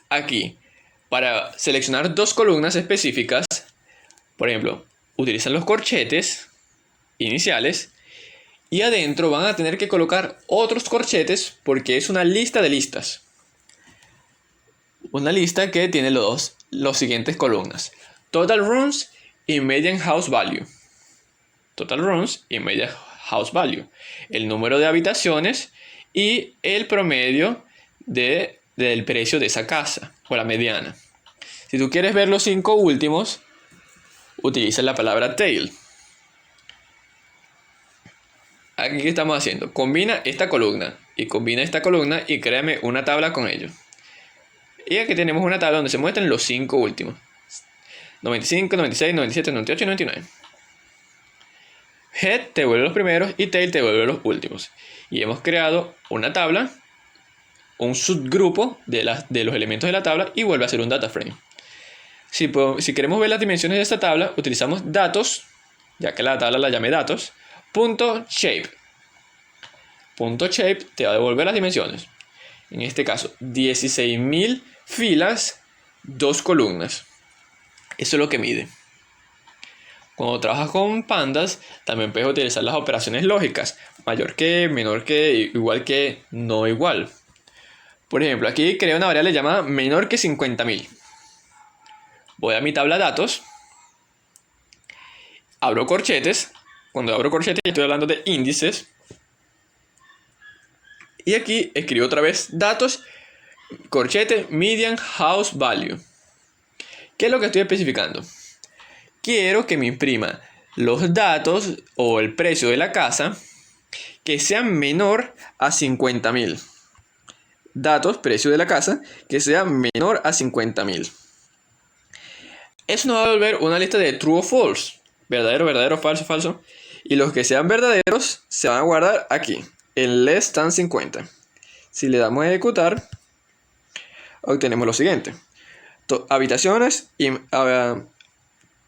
Aquí, para seleccionar dos columnas específicas, por ejemplo, utilizan los corchetes iniciales y adentro van a tener que colocar otros corchetes porque es una lista de listas. Una lista que tiene los siguientes columnas: Total Rooms y Median House Value. Total Rooms y Median House Value. El número de habitaciones y el promedio del precio de esa casa o la mediana. Si tú quieres ver los 5 últimos, utiliza la palabra tail. Aquí, ¿qué estamos haciendo? Combina esta columna y combina esta columna y créame una tabla con ello. Y aquí tenemos una tabla donde se muestran los 5 últimos: 95, 96, 97, 98 y 99. head te devuelve los primeros y tail te devuelve los últimos. Y hemos creado una tabla, un subgrupo de los elementos de la tabla y vuelve a ser un data frame. Si queremos ver las dimensiones de esta tabla, utilizamos datos, ya que la tabla la llamé datos, .shape. .shape te va a devolver las dimensiones. En este caso, 16.000 filas, 2 columnas. Eso es lo que mide. Cuando trabajas con pandas, también puedes utilizar las operaciones lógicas. Mayor que, menor que, igual que, no igual. Por ejemplo, aquí creo una variable llamada menor que 50.000. Voy a mi tabla datos. Abro corchetes. Cuando abro corchetes estoy hablando de índices. Y aquí escribo otra vez datos, corchete, median house value. ¿Qué es lo que estoy especificando? Quiero que me imprima los datos o el precio de la casa que sean menor a 50.000. Datos, precio de la casa, que sea menor a 50.000. Eso nos va a devolver una lista de true o false. Verdadero, verdadero, falso, falso. Y los que sean verdaderos se van a guardar aquí, en less than 50. Si le damos a ejecutar, obtenemos lo siguiente. Habitaciones y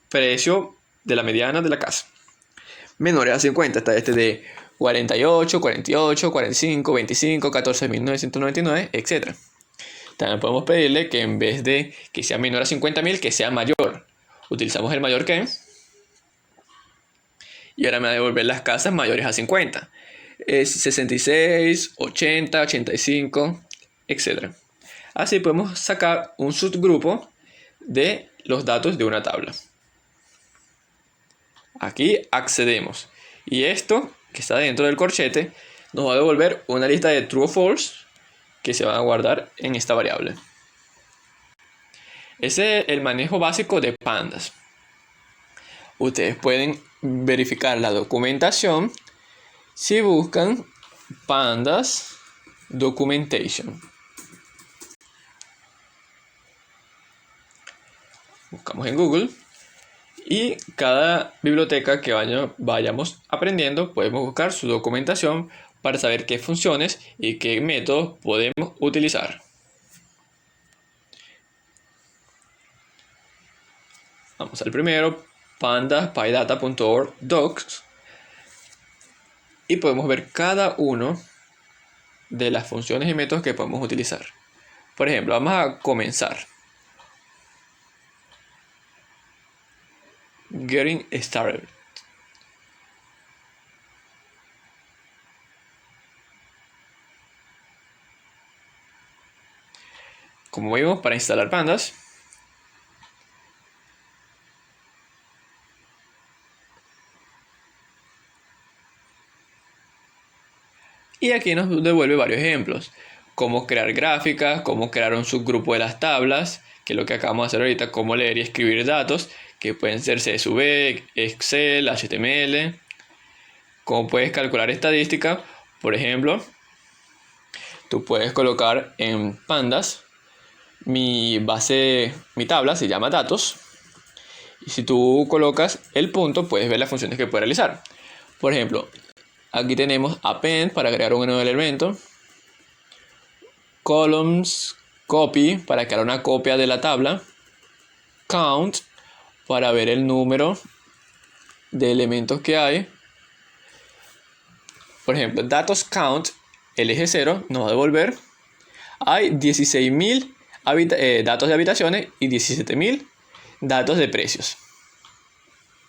precio de la mediana de la casa. Menores a 50 está este de 48, 48, 45, 25, 14.999, etc. También podemos pedirle que en vez de que sea menor a 50.000, que sea mayor. Utilizamos el mayor que. Y ahora me va a devolver las casas mayores a 50. Es 66, 80, 85, etc. Así podemos sacar un subgrupo de los datos de una tabla. Aquí accedemos. Y esto, que está dentro del corchete, nos va a devolver una lista de true o false que se van a guardar en esta variable. Ese es el manejo básico de pandas. Ustedes pueden verificar la documentación si buscan pandas documentation. Buscamos en Google y cada biblioteca que vayamos aprendiendo podemos buscar su documentación para saber qué funciones y qué métodos podemos utilizar. Vamos al primero, pandas.pydata.org docs, y podemos ver cada uno de las funciones y métodos que podemos utilizar. Por ejemplo, vamos a comenzar. Getting started. Como vimos, para instalar pandas, y aquí nos devuelve varios ejemplos. Cómo crear gráficas, cómo crear un subgrupo de las tablas, que es lo que acabamos de hacer ahorita, cómo leer y escribir datos, que pueden ser CSV, Excel, HTML. Cómo puedes calcular estadística, por ejemplo, tú puedes colocar en pandas, mi tabla se llama datos, y si tú colocas el punto, puedes ver las funciones que puedes realizar. Por ejemplo, aquí tenemos append para crear un nuevo elemento, columns, copy para crear una copia de la tabla, count para ver el número de elementos que hay. Por ejemplo, datos count, el eje 0 nos va a devolver, hay 16.000 datos de habitaciones y 17.000 datos de precios.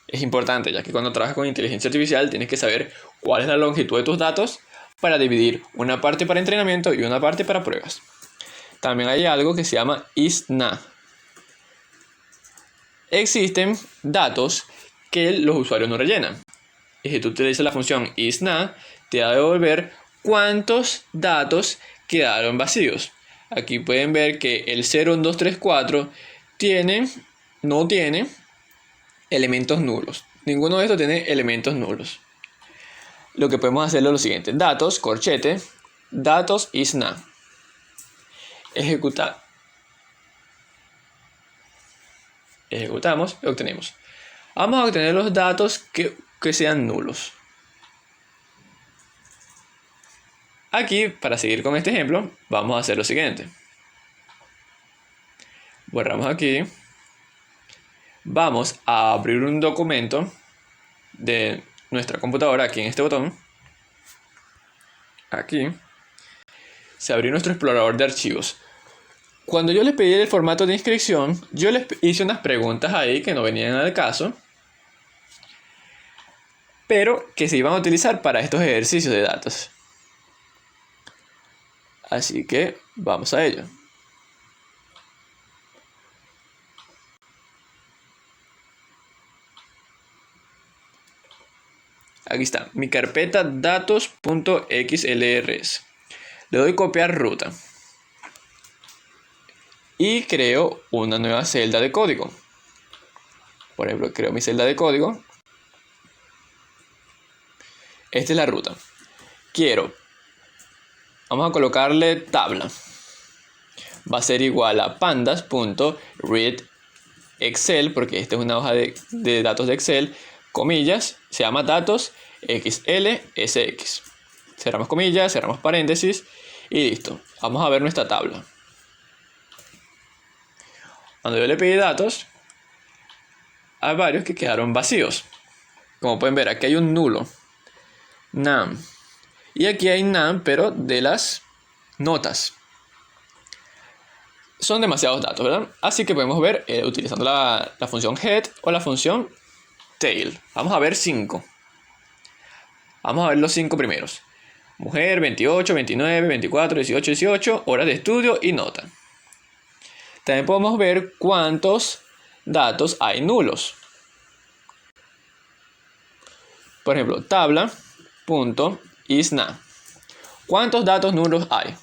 Es importante, ya que cuando trabajas con inteligencia artificial tienes que saber cuál es la longitud de tus datos para dividir una parte para entrenamiento y una parte para pruebas. También hay algo que se llama isNA. Existen datos que los usuarios no rellenan. Y si tú utilizas la función isNA, te va a devolver cuántos datos quedaron vacíos. Aquí pueden ver que el 0, 1, 2, 3, 4 no tiene elementos nulos. Ninguno de estos tiene elementos nulos. Lo que podemos hacer es lo siguiente. Datos, corchete, datos isNA. Ejecutamos y obtenemos. Vamos a obtener los datos que sean nulos. Aquí, para seguir con este ejemplo, vamos a hacer lo siguiente. Borramos aquí. Vamos a abrir un documento de nuestra computadora aquí en este botón. Aquí. Se abrió nuestro explorador de archivos. Cuando yo les pedí el formato de inscripción, yo les hice unas preguntas ahí que no venían al caso, pero que se iban a utilizar para estos ejercicios de datos. Así que vamos a ello. Aquí está, mi carpeta datos.xlrs. Le doy copiar ruta. Y creo una nueva celda de código. Por ejemplo, creo mi celda de código. Esta es la ruta. Vamos a colocarle tabla. Va a ser igual a pandas.readExcel, porque esta es una hoja de datos de Excel, comillas, se llama datos XLSX. Cerramos comillas, cerramos paréntesis y listo. Vamos a ver nuestra tabla. Cuando yo le pedí datos, hay varios que quedaron vacíos. Como pueden ver, aquí hay un nulo, none. Y aquí hay none, pero de las notas. Son demasiados datos, ¿verdad? Así que podemos ver utilizando la función head o la función tail. Vamos a ver 5. Vamos a ver los 5 primeros. Mujer, 28, 29, 24, 18, 18, horas de estudio y nota. También podemos ver cuántos datos hay nulos. Por ejemplo, tabla.isNone. ¿Cuántos datos nulos hay?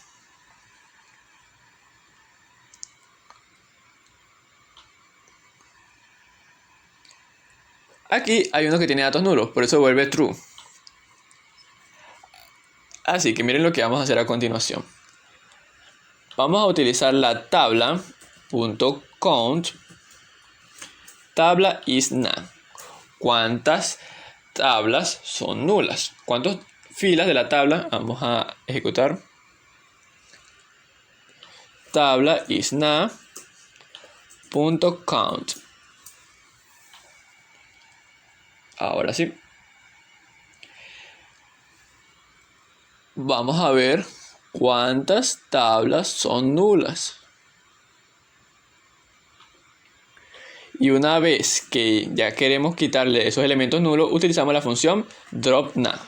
Aquí hay uno que tiene datos nulos, por eso vuelve true. Así que miren lo que vamos a hacer a continuación. Vamos a utilizar la tabla.count tabla isNone. ¿Cuántas tablas son nulas? ¿Cuántas filas de la tabla vamos a ejecutar? Tabla isNone.count. Ahora sí. Vamos a ver cuántas tablas son nulas. Y una vez que ya queremos quitarle esos elementos nulos, utilizamos la función dropNone.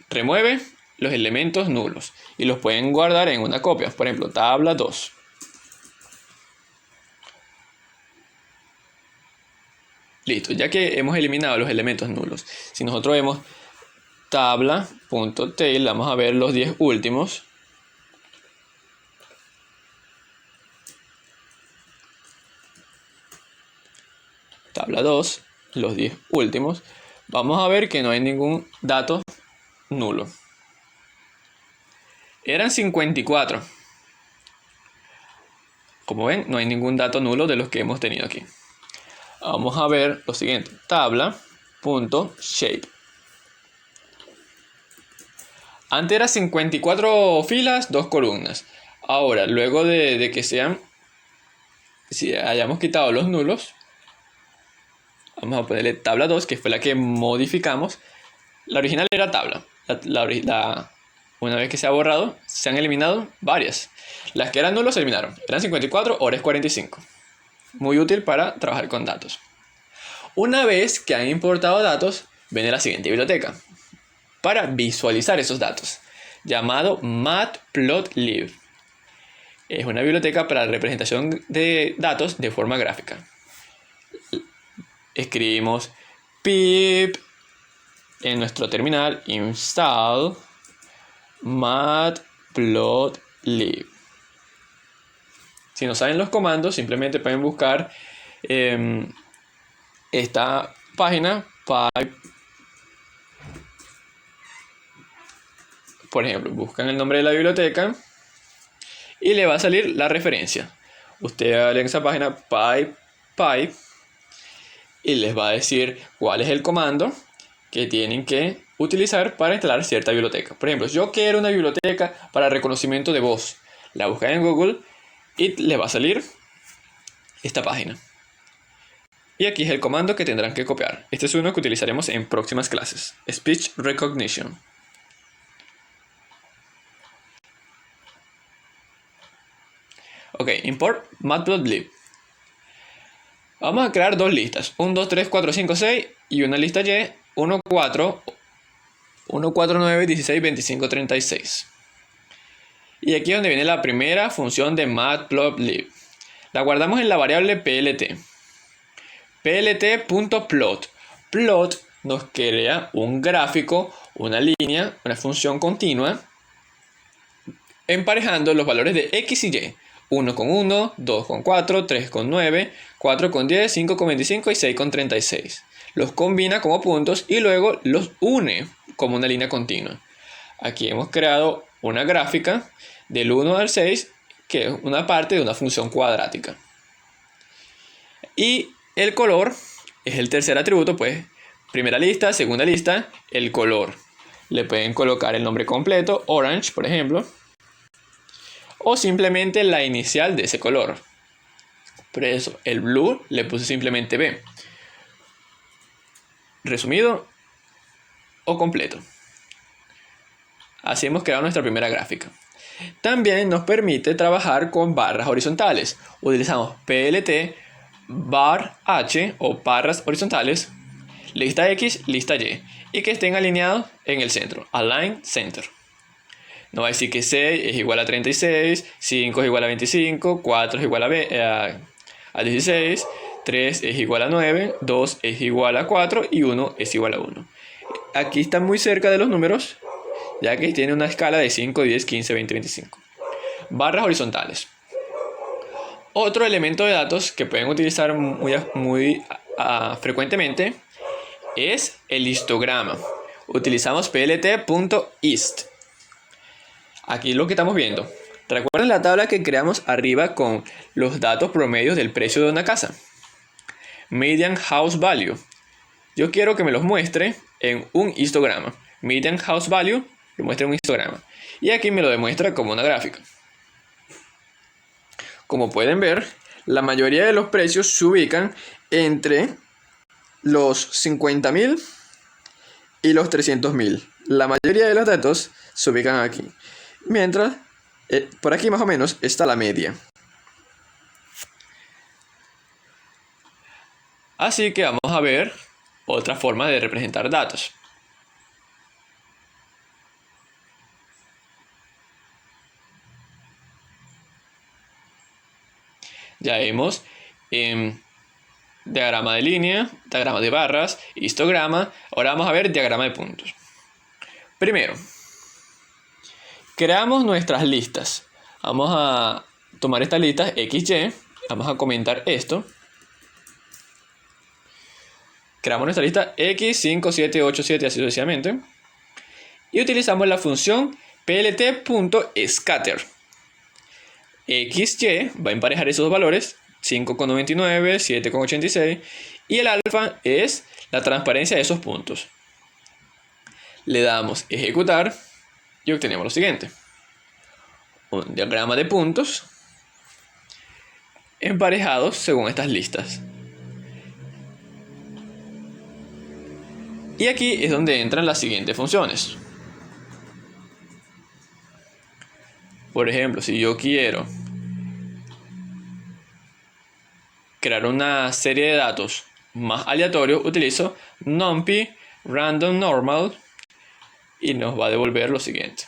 Remueve los elementos nulos y los pueden guardar en una copia. Por ejemplo, tabla 2. Listo, ya que hemos eliminado los elementos nulos. Si nosotros vemos tabla.tail, vamos a ver los 10 últimos. Tabla 2, los 10 últimos. Vamos a ver que no hay ningún dato nulo. Eran 54. Como ven, no hay ningún dato nulo de los que hemos tenido aquí. Vamos a ver lo siguiente. Tabla.shape. Antes era 54 filas, 2 columnas. Ahora, luego de que sean, si hayamos quitado los nulos, vamos a ponerle tabla 2, que fue la que modificamos. La original era tabla. Una vez que se ha borrado, se han eliminado varias. Las que eran nulos se eliminaron. Eran 54, ahora es 45. Muy útil para trabajar con datos. Una vez que han importado datos, viene la siguiente biblioteca para visualizar esos datos, llamado Matplotlib. Es una biblioteca para la representación de datos de forma gráfica. Escribimos pip en nuestro terminal install matplotlib. Si no saben los comandos, simplemente pueden buscar esta página pipe. Por ejemplo, buscan el nombre de la biblioteca y le va a salir la referencia. Usted va a leer esa página pipe y les va a decir cuál es el comando que tienen que utilizar para instalar cierta biblioteca. Por ejemplo, yo quiero una biblioteca para reconocimiento de voz. La buscan en Google y les va a salir esta página. Y aquí es el comando que tendrán que copiar. Este es uno que utilizaremos en próximas clases. Speech Recognition. Ok, import matplotlib. Vamos a crear dos listas. 1, 2, 3, 4, 5, 6 y una lista Y. 1, 4, 1, 4, 9, 16, 25, 36. Y aquí es donde viene la primera función de matplotlib. La guardamos en la variable plt. plt.plot. Plot nos crea un gráfico, una línea, una función continua, emparejando los valores de x y y. 1 con 1, 2 con 4, 3 con 9, 4 con 10, 5 con 25 y 6 con 36. Los combina como puntos y luego los une como una línea continua. Aquí hemos creado una gráfica del 1 al 6, que es una parte de una función cuadrática. Y el color es el tercer atributo, pues primera lista, segunda lista, el color. Le pueden colocar el nombre completo, orange por ejemplo, o simplemente la inicial de ese color. Por eso el blue le puse simplemente B. Resumido o completo. Así hemos creado nuestra primera gráfica. También nos permite trabajar con barras horizontales. Utilizamos plt bar h o barras horizontales, lista X, lista Y, y que estén alineados en el centro, align center. Nos va a decir que 6 es igual a 36, 5 es igual a 25, 4 es igual a 16, 3 es igual a 9, 2 es igual a 4 y 1 es igual a 1. Aquí está muy cerca de los números, ya que tiene una escala de 5, 10, 15, 20, 25. Barras horizontales. Otro elemento de datos que pueden utilizar muy frecuentemente es el histograma. Utilizamos plt.hist. Aquí lo que estamos viendo. ¿Recuerdan la tabla que creamos arriba con los datos promedios del precio de una casa? Median House Value. Yo quiero que me los muestre en un histograma. Median House Value lo muestra en un histograma. Y aquí me lo demuestra como una gráfica. Como pueden ver, la mayoría de los precios se ubican entre los 50.000 y los 300.000. La mayoría de los datos se ubican aquí. Mientras, por aquí más o menos está la media. Así que vamos a ver otra forma de representar datos. Ya vemos diagrama de línea, diagrama de barras, histograma. Ahora vamos a ver diagrama de puntos. Primero, creamos nuestras listas. Vamos a tomar estas listas XY. Vamos a comentar esto. Creamos nuestra lista X, 5, 7, 8, 7, así sucesivamente. Y utilizamos la función plt.scatter. XY va a emparejar esos dos valores, 5,99, 7,86, y el alfa es la transparencia de esos puntos. Le damos ejecutar y obtenemos lo siguiente. Un diagrama de puntos emparejados según estas listas. Y aquí es donde entran las siguientes funciones. Por ejemplo, si yo quiero crear una serie de datos más aleatorios, utilizo numpy random normal y nos va a devolver lo siguiente.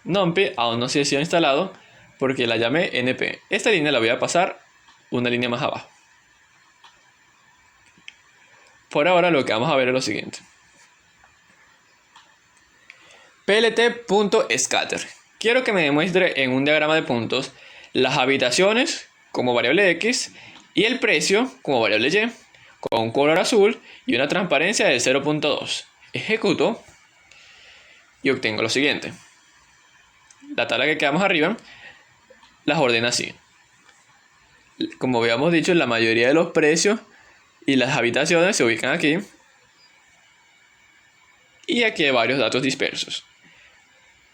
Numpy aún no se ha sido instalado porque la llamé np. Esta línea la voy a pasar una línea más abajo. Por ahora lo que vamos a ver es lo siguiente. plt.scatter. Quiero que me demuestre en un diagrama de puntos las habitaciones como variable X y el precio como variable Y con un color azul y una transparencia del 0.2. Ejecuto y obtengo lo siguiente. La tabla que quedamos arriba las ordena así. Como habíamos dicho, la mayoría de los precios y las habitaciones se ubican aquí. Y aquí hay varios datos dispersos.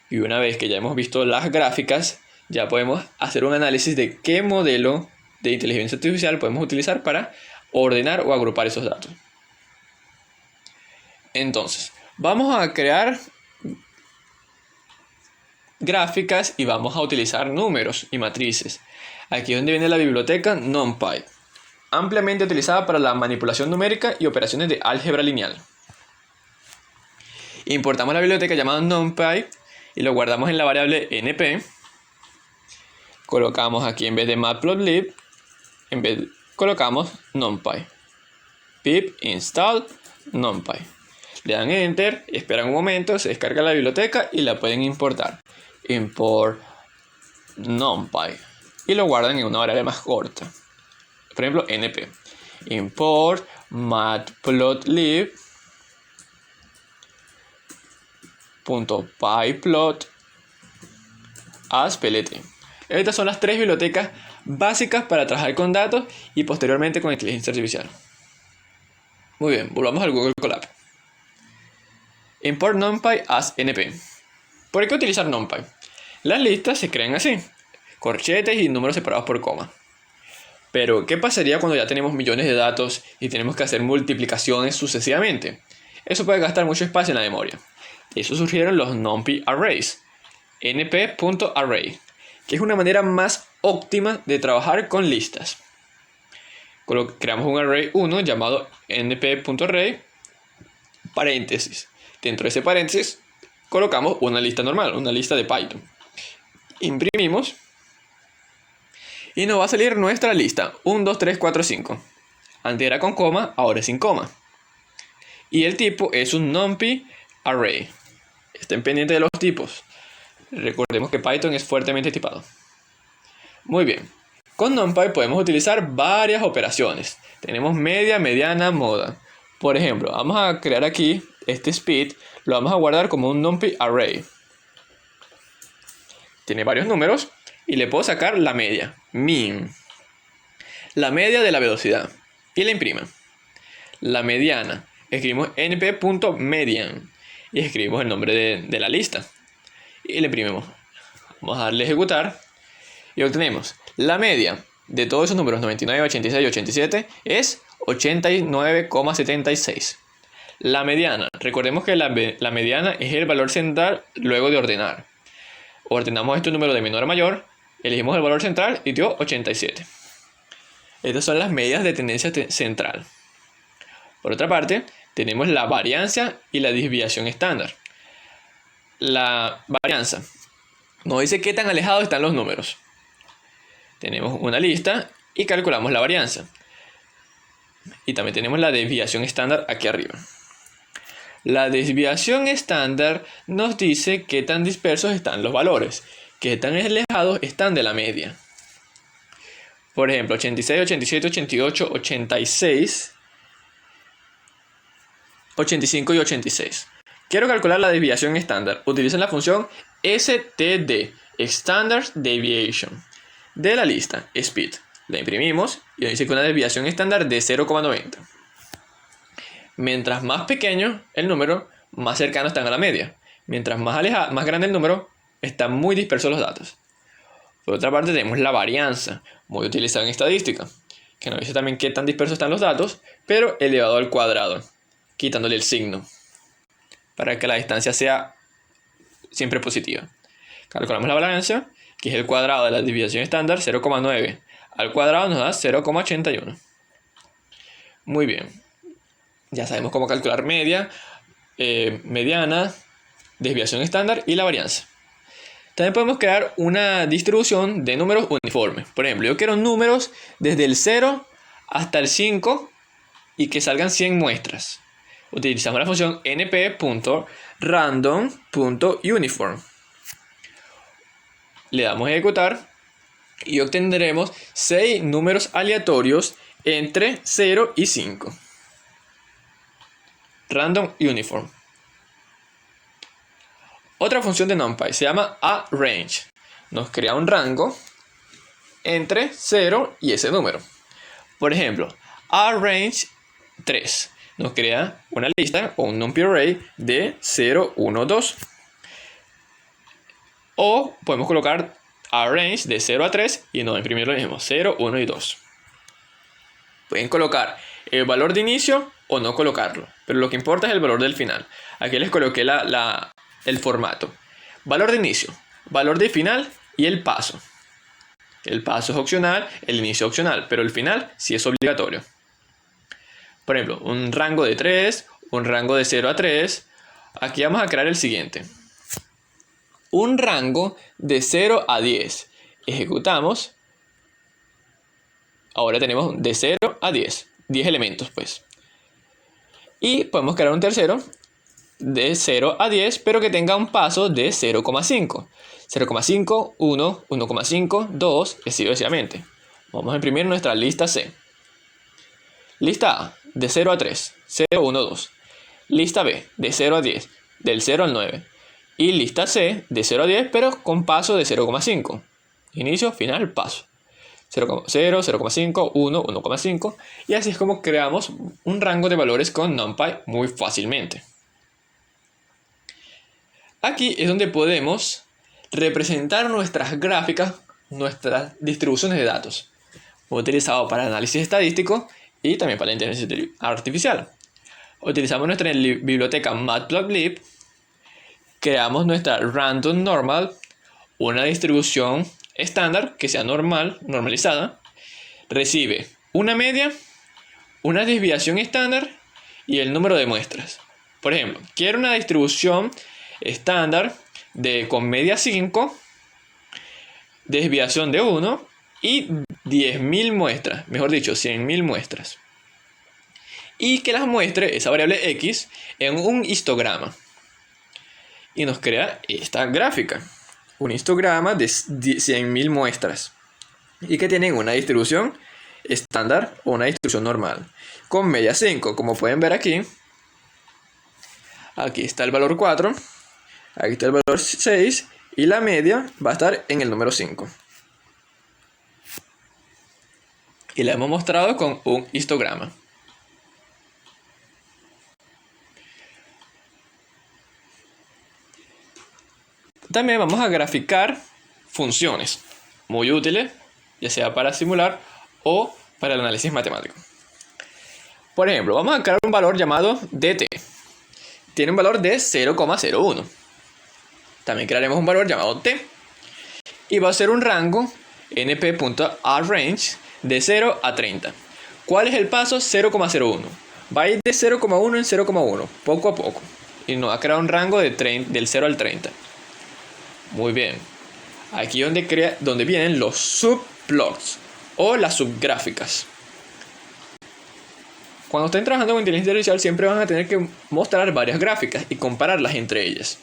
Y una vez que ya hemos visto las gráficas, ya podemos hacer un análisis de qué modelo de inteligencia artificial podemos utilizar para ordenar o agrupar esos datos. Entonces, vamos a crear gráficas y vamos a utilizar números y matrices. Aquí es donde viene la biblioteca NumPy, ampliamente utilizada para la manipulación numérica y operaciones de álgebra lineal. Importamos la biblioteca llamada NumPy y lo guardamos en la variable np. Colocamos aquí, en vez de matplotlib, colocamos NumPy. pip install NumPy. Le dan enter, esperan un momento, se descarga la biblioteca y la pueden importar. Import NumPy. Y lo guardan en una variable más corta. Por ejemplo, np. Import matplotlib .pyplot as plt. Estas son las tres bibliotecas básicas para trabajar con datos y posteriormente con inteligencia artificial. Muy bien, volvamos al Google Colab. Import NumPy as np. ¿Por qué utilizar NumPy? Las listas se crean así, corchetes y números separados por coma. Pero, ¿qué pasaría cuando ya tenemos millones de datos y tenemos que hacer multiplicaciones sucesivamente? Eso puede gastar mucho espacio en la memoria. De eso surgieron los NumPy arrays, np.array, que es una manera más óptima de trabajar con listas. Creamos un array 1 llamado np.array, paréntesis. Dentro de ese paréntesis colocamos una lista normal, una lista de Python. Imprimimos y nos va a salir nuestra lista 1, 2, 3, 4, 5. Antes era con coma, ahora es sin coma. Y el tipo es un NumPy array. Estén pendientes de los tipos. Recordemos que Python es fuertemente tipado. Muy bien. Con NumPy podemos utilizar varias operaciones. Tenemos media, mediana, moda. Por ejemplo, vamos a crear aquí este speed. Lo vamos a guardar como un NumPy array. Tiene varios números y le puedo sacar la media, min. La media de la velocidad y la imprimo. La mediana, escribimos np.median y escribimos el nombre de la lista y le imprimimos. Vamos a darle a ejecutar y obtenemos la media de todos esos números 99, 86 y 87 es 89,76. La mediana, recordemos que la mediana es el valor central luego de ordenar. Ordenamos este número de menor a mayor, elegimos el valor central y dio 87. Estas son las medidas de tendencia central. Por otra parte, tenemos la varianza y la desviación estándar. La varianza nos dice qué tan alejados están los números. Tenemos una lista y calculamos la varianza. Y también tenemos la desviación estándar aquí arriba. La desviación estándar nos dice qué tan dispersos están los valores, qué tan alejados están de la media. Por ejemplo, 86, 87, 88, 86, 85 y 86. Quiero calcular la desviación estándar. Utilicen la función std, Standard Deviation, de la lista speed. La imprimimos y nos dice que una desviación estándar de 0,90. Mientras más pequeño el número, más cercano están a la media. Mientras más grande el número, están muy dispersos los datos. Por otra parte, tenemos la varianza, muy utilizada en estadística, que nos dice también qué tan dispersos están los datos, pero elevado al cuadrado, quitándole el signo, para que la distancia sea siempre positiva. Calculamos la varianza, que es el cuadrado de la desviación estándar, 0,9 al cuadrado nos da 0,81. Muy bien. Ya sabemos cómo calcular media, mediana, desviación estándar y la varianza. También podemos crear una distribución de números uniformes. Por ejemplo, yo quiero números desde el 0 hasta el 5 y que salgan 100 muestras. Utilizamos la función np.random.uniform. Le damos a ejecutar y obtendremos 6 números aleatorios entre 0 y 5. Random uniform. Otra función de NumPy se llama aRange. Nos crea un rango entre 0 y ese número. Por ejemplo, arrange 3 nos crea una lista o un NumPy array de 0, 1, 2. O podemos colocar arrange de 0 a 3 y nos imprimir lo mismo, 0, 1 y 2. Pueden colocar el valor de inicio o no colocarlo, pero lo que importa es el valor del final. Aquí les coloqué el formato. Valor de inicio, valor de final y el paso. El paso es opcional, el inicio es opcional, pero el final sí es obligatorio. Por ejemplo, un rango de 3, un rango de 0 a 3. Aquí vamos a crear el siguiente. Un rango de 0 a 10. Ejecutamos. Ahora tenemos de 0 a 10. 10 elementos, pues. Y podemos crear un tercero de 0 a 10, pero que tenga un paso de 0,5. 0,5, 1, 1,5, 2, y así sucesivamente. Vamos a imprimir nuestra lista C. Lista A, de 0 a 3, 0, 1, 2. Lista B, de 0 a 10, del 0 al 9. Y lista C, de 0 a 10, pero con paso de 0,5. Inicio, final, paso. 0, 0,5, 1, 1,5. Y así es como creamos un rango de valores con NumPy muy fácilmente. Aquí es donde podemos representar nuestras gráficas, nuestras distribuciones de datos, utilizado para análisis estadístico y también para la inteligencia artificial. Utilizamos nuestra biblioteca Matplotlib, creamos nuestra random normal, una distribución estándar que sea normalizada, recibe una media, una desviación estándar y el número de muestras. Por ejemplo, quiero una distribución estándar con media 5, desviación de 1 y 10.000 muestras, mejor dicho, 100.000 muestras. Y que las muestre esa variable X en un histograma. Y nos crea esta gráfica. Un histograma de 100.000 muestras. Y que tienen una distribución estándar o una distribución normal. Con media 5, como pueden ver aquí. Aquí está el valor 4. Aquí está el valor 6. Y la media va a estar en el número 5. Y la hemos mostrado con un histograma. También vamos a graficar funciones muy útiles, ya sea para simular o para el análisis matemático. Por ejemplo, vamos a crear un valor llamado dt. Tiene un valor de 0,01. También crearemos un valor llamado t. Y va a ser un rango np.arrange de 0 a 30. ¿Cuál es el paso? 0,01. Va a ir de 0,1 en 0,1, poco a poco. Y nos va a crear un rango del 0 al 30. Muy bien. Aquí donde vienen los subplots o las subgráficas. Cuando estén trabajando con inteligencia artificial siempre van a tener que mostrar varias gráficas y compararlas entre ellas.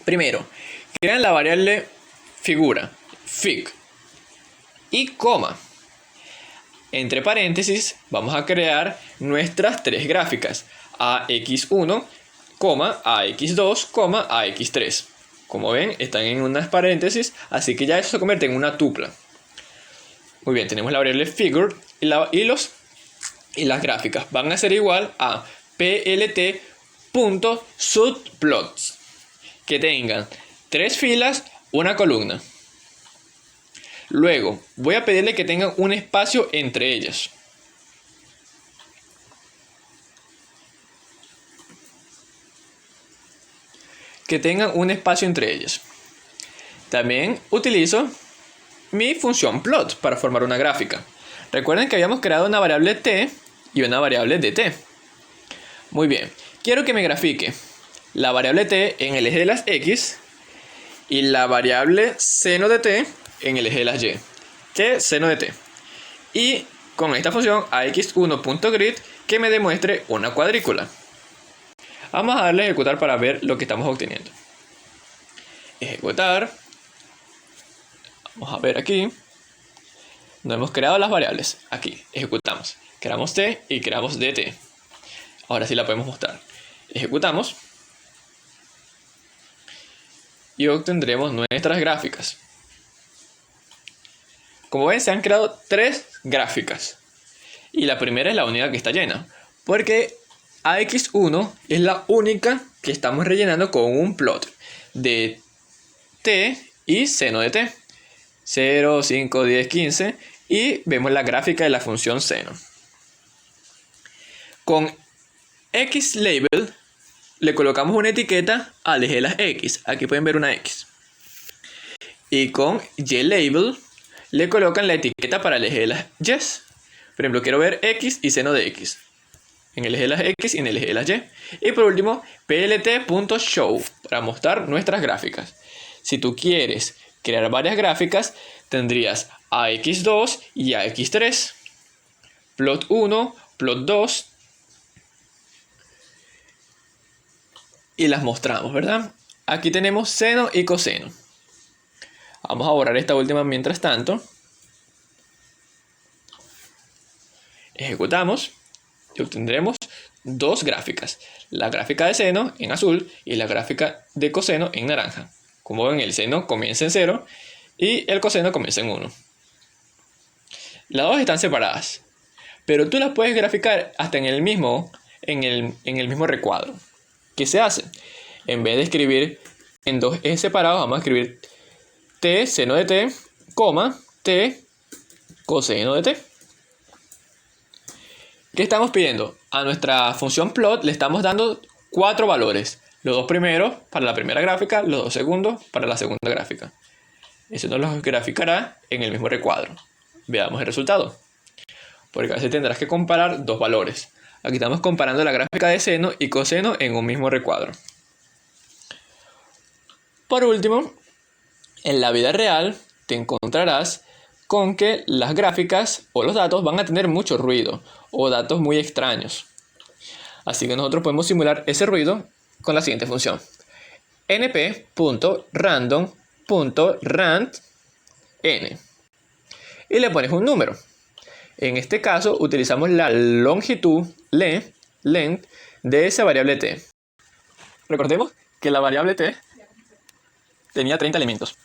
Primero, crean la variable figura, fig, y coma. Entre paréntesis vamos a crear nuestras tres gráficas, AX1, AX2, AX3. Como ven, están en unas paréntesis, así que ya eso se convierte en una tupla. Muy bien, tenemos la variable figure y las gráficas van a ser igual a plt.subplots, que tengan 3 filas, una columna. Luego, voy a pedirle que tengan un espacio entre ellas. Que tengan un espacio entre ellas. También utilizo mi función plot para formar una gráfica. Recuerden que habíamos creado una variable t y una variable dt. Muy bien, quiero que me grafique la variable t en el eje de las x y la variable seno de t en el eje de las y. ¿Qué es seno de t? Y con esta función ax1.grid que me demuestre una cuadrícula. Vamos a darle a ejecutar para ver lo que estamos obteniendo. Ejecutar. Vamos a ver aquí. No hemos creado las variables. Aquí, ejecutamos. Creamos t y creamos dt. Ahora sí la podemos mostrar. Ejecutamos. Y obtendremos nuestras gráficas. Como ven, se han creado 3 gráficas. Y la primera es la única que está llena, porque AX1 es la única que estamos rellenando con un plot de t y seno de t. 0, 5, 10, 15. Y vemos la gráfica de la función seno. Con XLabel le colocamos una etiqueta al eje de las X. Aquí pueden ver una X. Y con YLabel le colocan la etiqueta para el eje de las Y. Por ejemplo, quiero ver X y seno de X. En el eje de las X y en el eje de las Y. Y por último, plt.show para mostrar nuestras gráficas. Si tú quieres crear varias gráficas, tendrías AX2 y AX3. Plot 1, plot 2. Y las mostramos, ¿verdad? Aquí tenemos seno y coseno. Vamos a borrar esta última mientras tanto. Ejecutamos y obtendremos 2 gráficas. La gráfica de seno en azul y la gráfica de coseno en naranja. Como ven, el seno comienza en 0 y el coseno comienza en 1. Las dos están separadas, pero tú las puedes graficar hasta en el mismo recuadro. ¿Qué se hace? En vez de escribir en 2 ejes separados, vamos a escribir t seno de t, t coseno de t. ¿Qué estamos pidiendo? A nuestra función plot le estamos dando 4 valores. Los 2 primeros para la primera gráfica, los 2 segundos para la segunda gráfica. Eso nos los graficará en el mismo recuadro. Veamos el resultado. Porque a veces tendrás que comparar 2 valores. Aquí estamos comparando la gráfica de seno y coseno en un mismo recuadro. Por último, en la vida real te encontrarás con que las gráficas o los datos van a tener mucho ruido o datos muy extraños. Así que nosotros podemos simular ese ruido con la siguiente función. np.random.rand n y le pones un número. En este caso utilizamos la longitud length de esa variable t. Recordemos que la variable t tenía 30 elementos.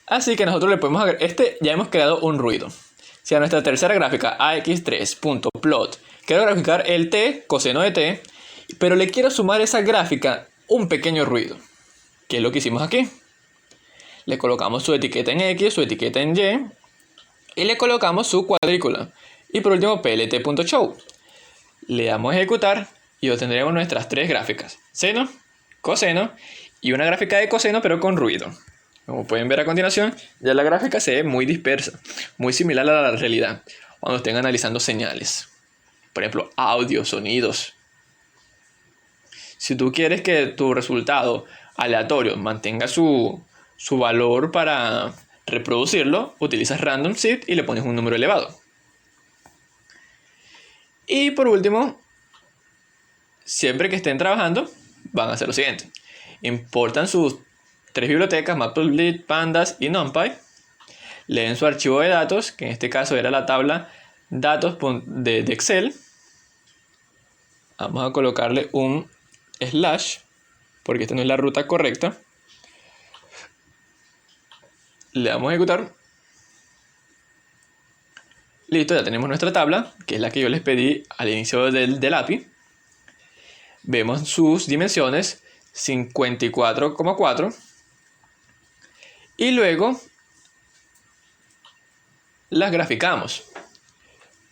Así que nosotros le podemos agregar, ya hemos creado un ruido. Si a nuestra tercera gráfica ax3.plot quiero graficar el t coseno de t, pero le quiero sumar a esa gráfica un pequeño ruido, que es lo que hicimos aquí. Le colocamos su etiqueta en X, su etiqueta en Y, y le colocamos su cuadrícula. Y por último, plt.show. Le damos a ejecutar y obtendremos nuestras 3 gráficas. Seno, coseno y una gráfica de coseno pero con ruido. Como pueden ver a continuación, ya la gráfica se ve muy dispersa, muy similar a la realidad, cuando estén analizando señales. Por ejemplo, audio, sonidos. Si tú quieres que tu resultado aleatorio mantenga su valor para reproducirlo, utilizas random seed y le pones un número elevado. Y por último, siempre que estén trabajando, van a hacer lo siguiente. Importan sus 3 bibliotecas, Matplotlib, Pandas y NumPy. Leen su archivo de datos, que en este caso era la tabla datos de Excel. Vamos a colocarle un slash, porque esta no es la ruta correcta. Le damos a ejecutar. Listo, ya tenemos nuestra tabla, que es la que yo les pedí al inicio del API. Vemos sus dimensiones, 54,4. Y luego las graficamos.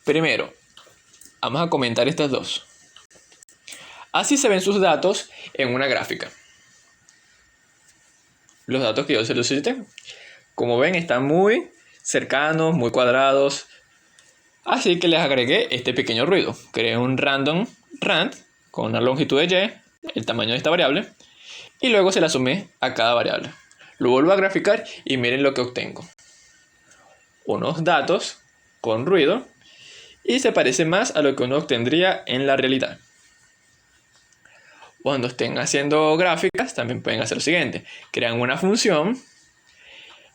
Primero, vamos a comentar estas dos. Así se ven sus datos en una gráfica. Los datos que yo solicité. Como ven, están muy cercanos, muy cuadrados. Así que les agregué este pequeño ruido. Creé un random rand con una longitud de y, el tamaño de esta variable. Y luego se la sumé a cada variable. Lo vuelvo a graficar y miren lo que obtengo. Unos datos con ruido y se parece más a lo que uno obtendría en la realidad. Cuando estén haciendo gráficas también pueden hacer lo siguiente. Crean una función.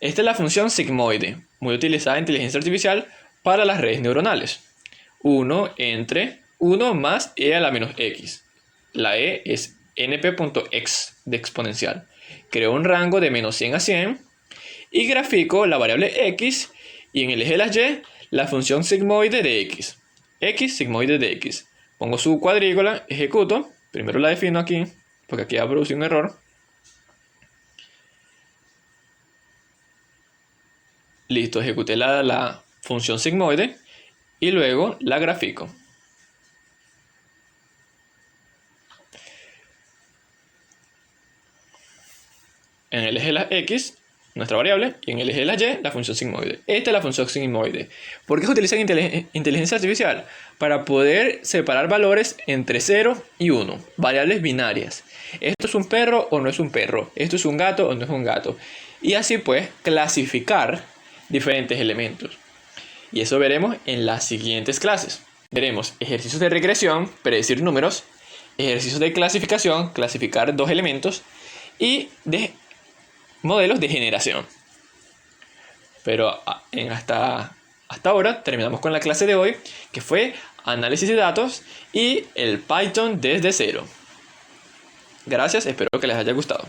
Esta es la función sigmoide, muy utilizada en inteligencia artificial para las redes neuronales. 1 entre 1 más e a la menos x. La e es np.x de exponencial. Creo un rango de menos 100 a 100 y grafico la variable x y en el eje de las y la función sigmoide de x. X sigmoide de x. Pongo su cuadrícula, ejecuto. Primero la defino aquí, porque aquí va a producir un error. Listo, ejecuté la función sigmoide y luego la grafico. En el eje de la x, nuestra variable, y en el eje de la y, la función sigmoide. Esta es la función sigmoide. ¿Por qué se utiliza inteligencia artificial? Para poder separar valores entre 0 y 1, variables binarias. ¿Esto es un perro o no es un perro? ¿Esto es un gato o no es un gato? Y así pues clasificar diferentes elementos. Y eso veremos en las siguientes clases. Veremos ejercicios de regresión, predecir números, ejercicios de clasificación, clasificar dos elementos, y de modelos de generación. Pero hasta ahora terminamos con la clase de hoy, que fue análisis de datos y el Python desde cero. Gracias, espero que les haya gustado.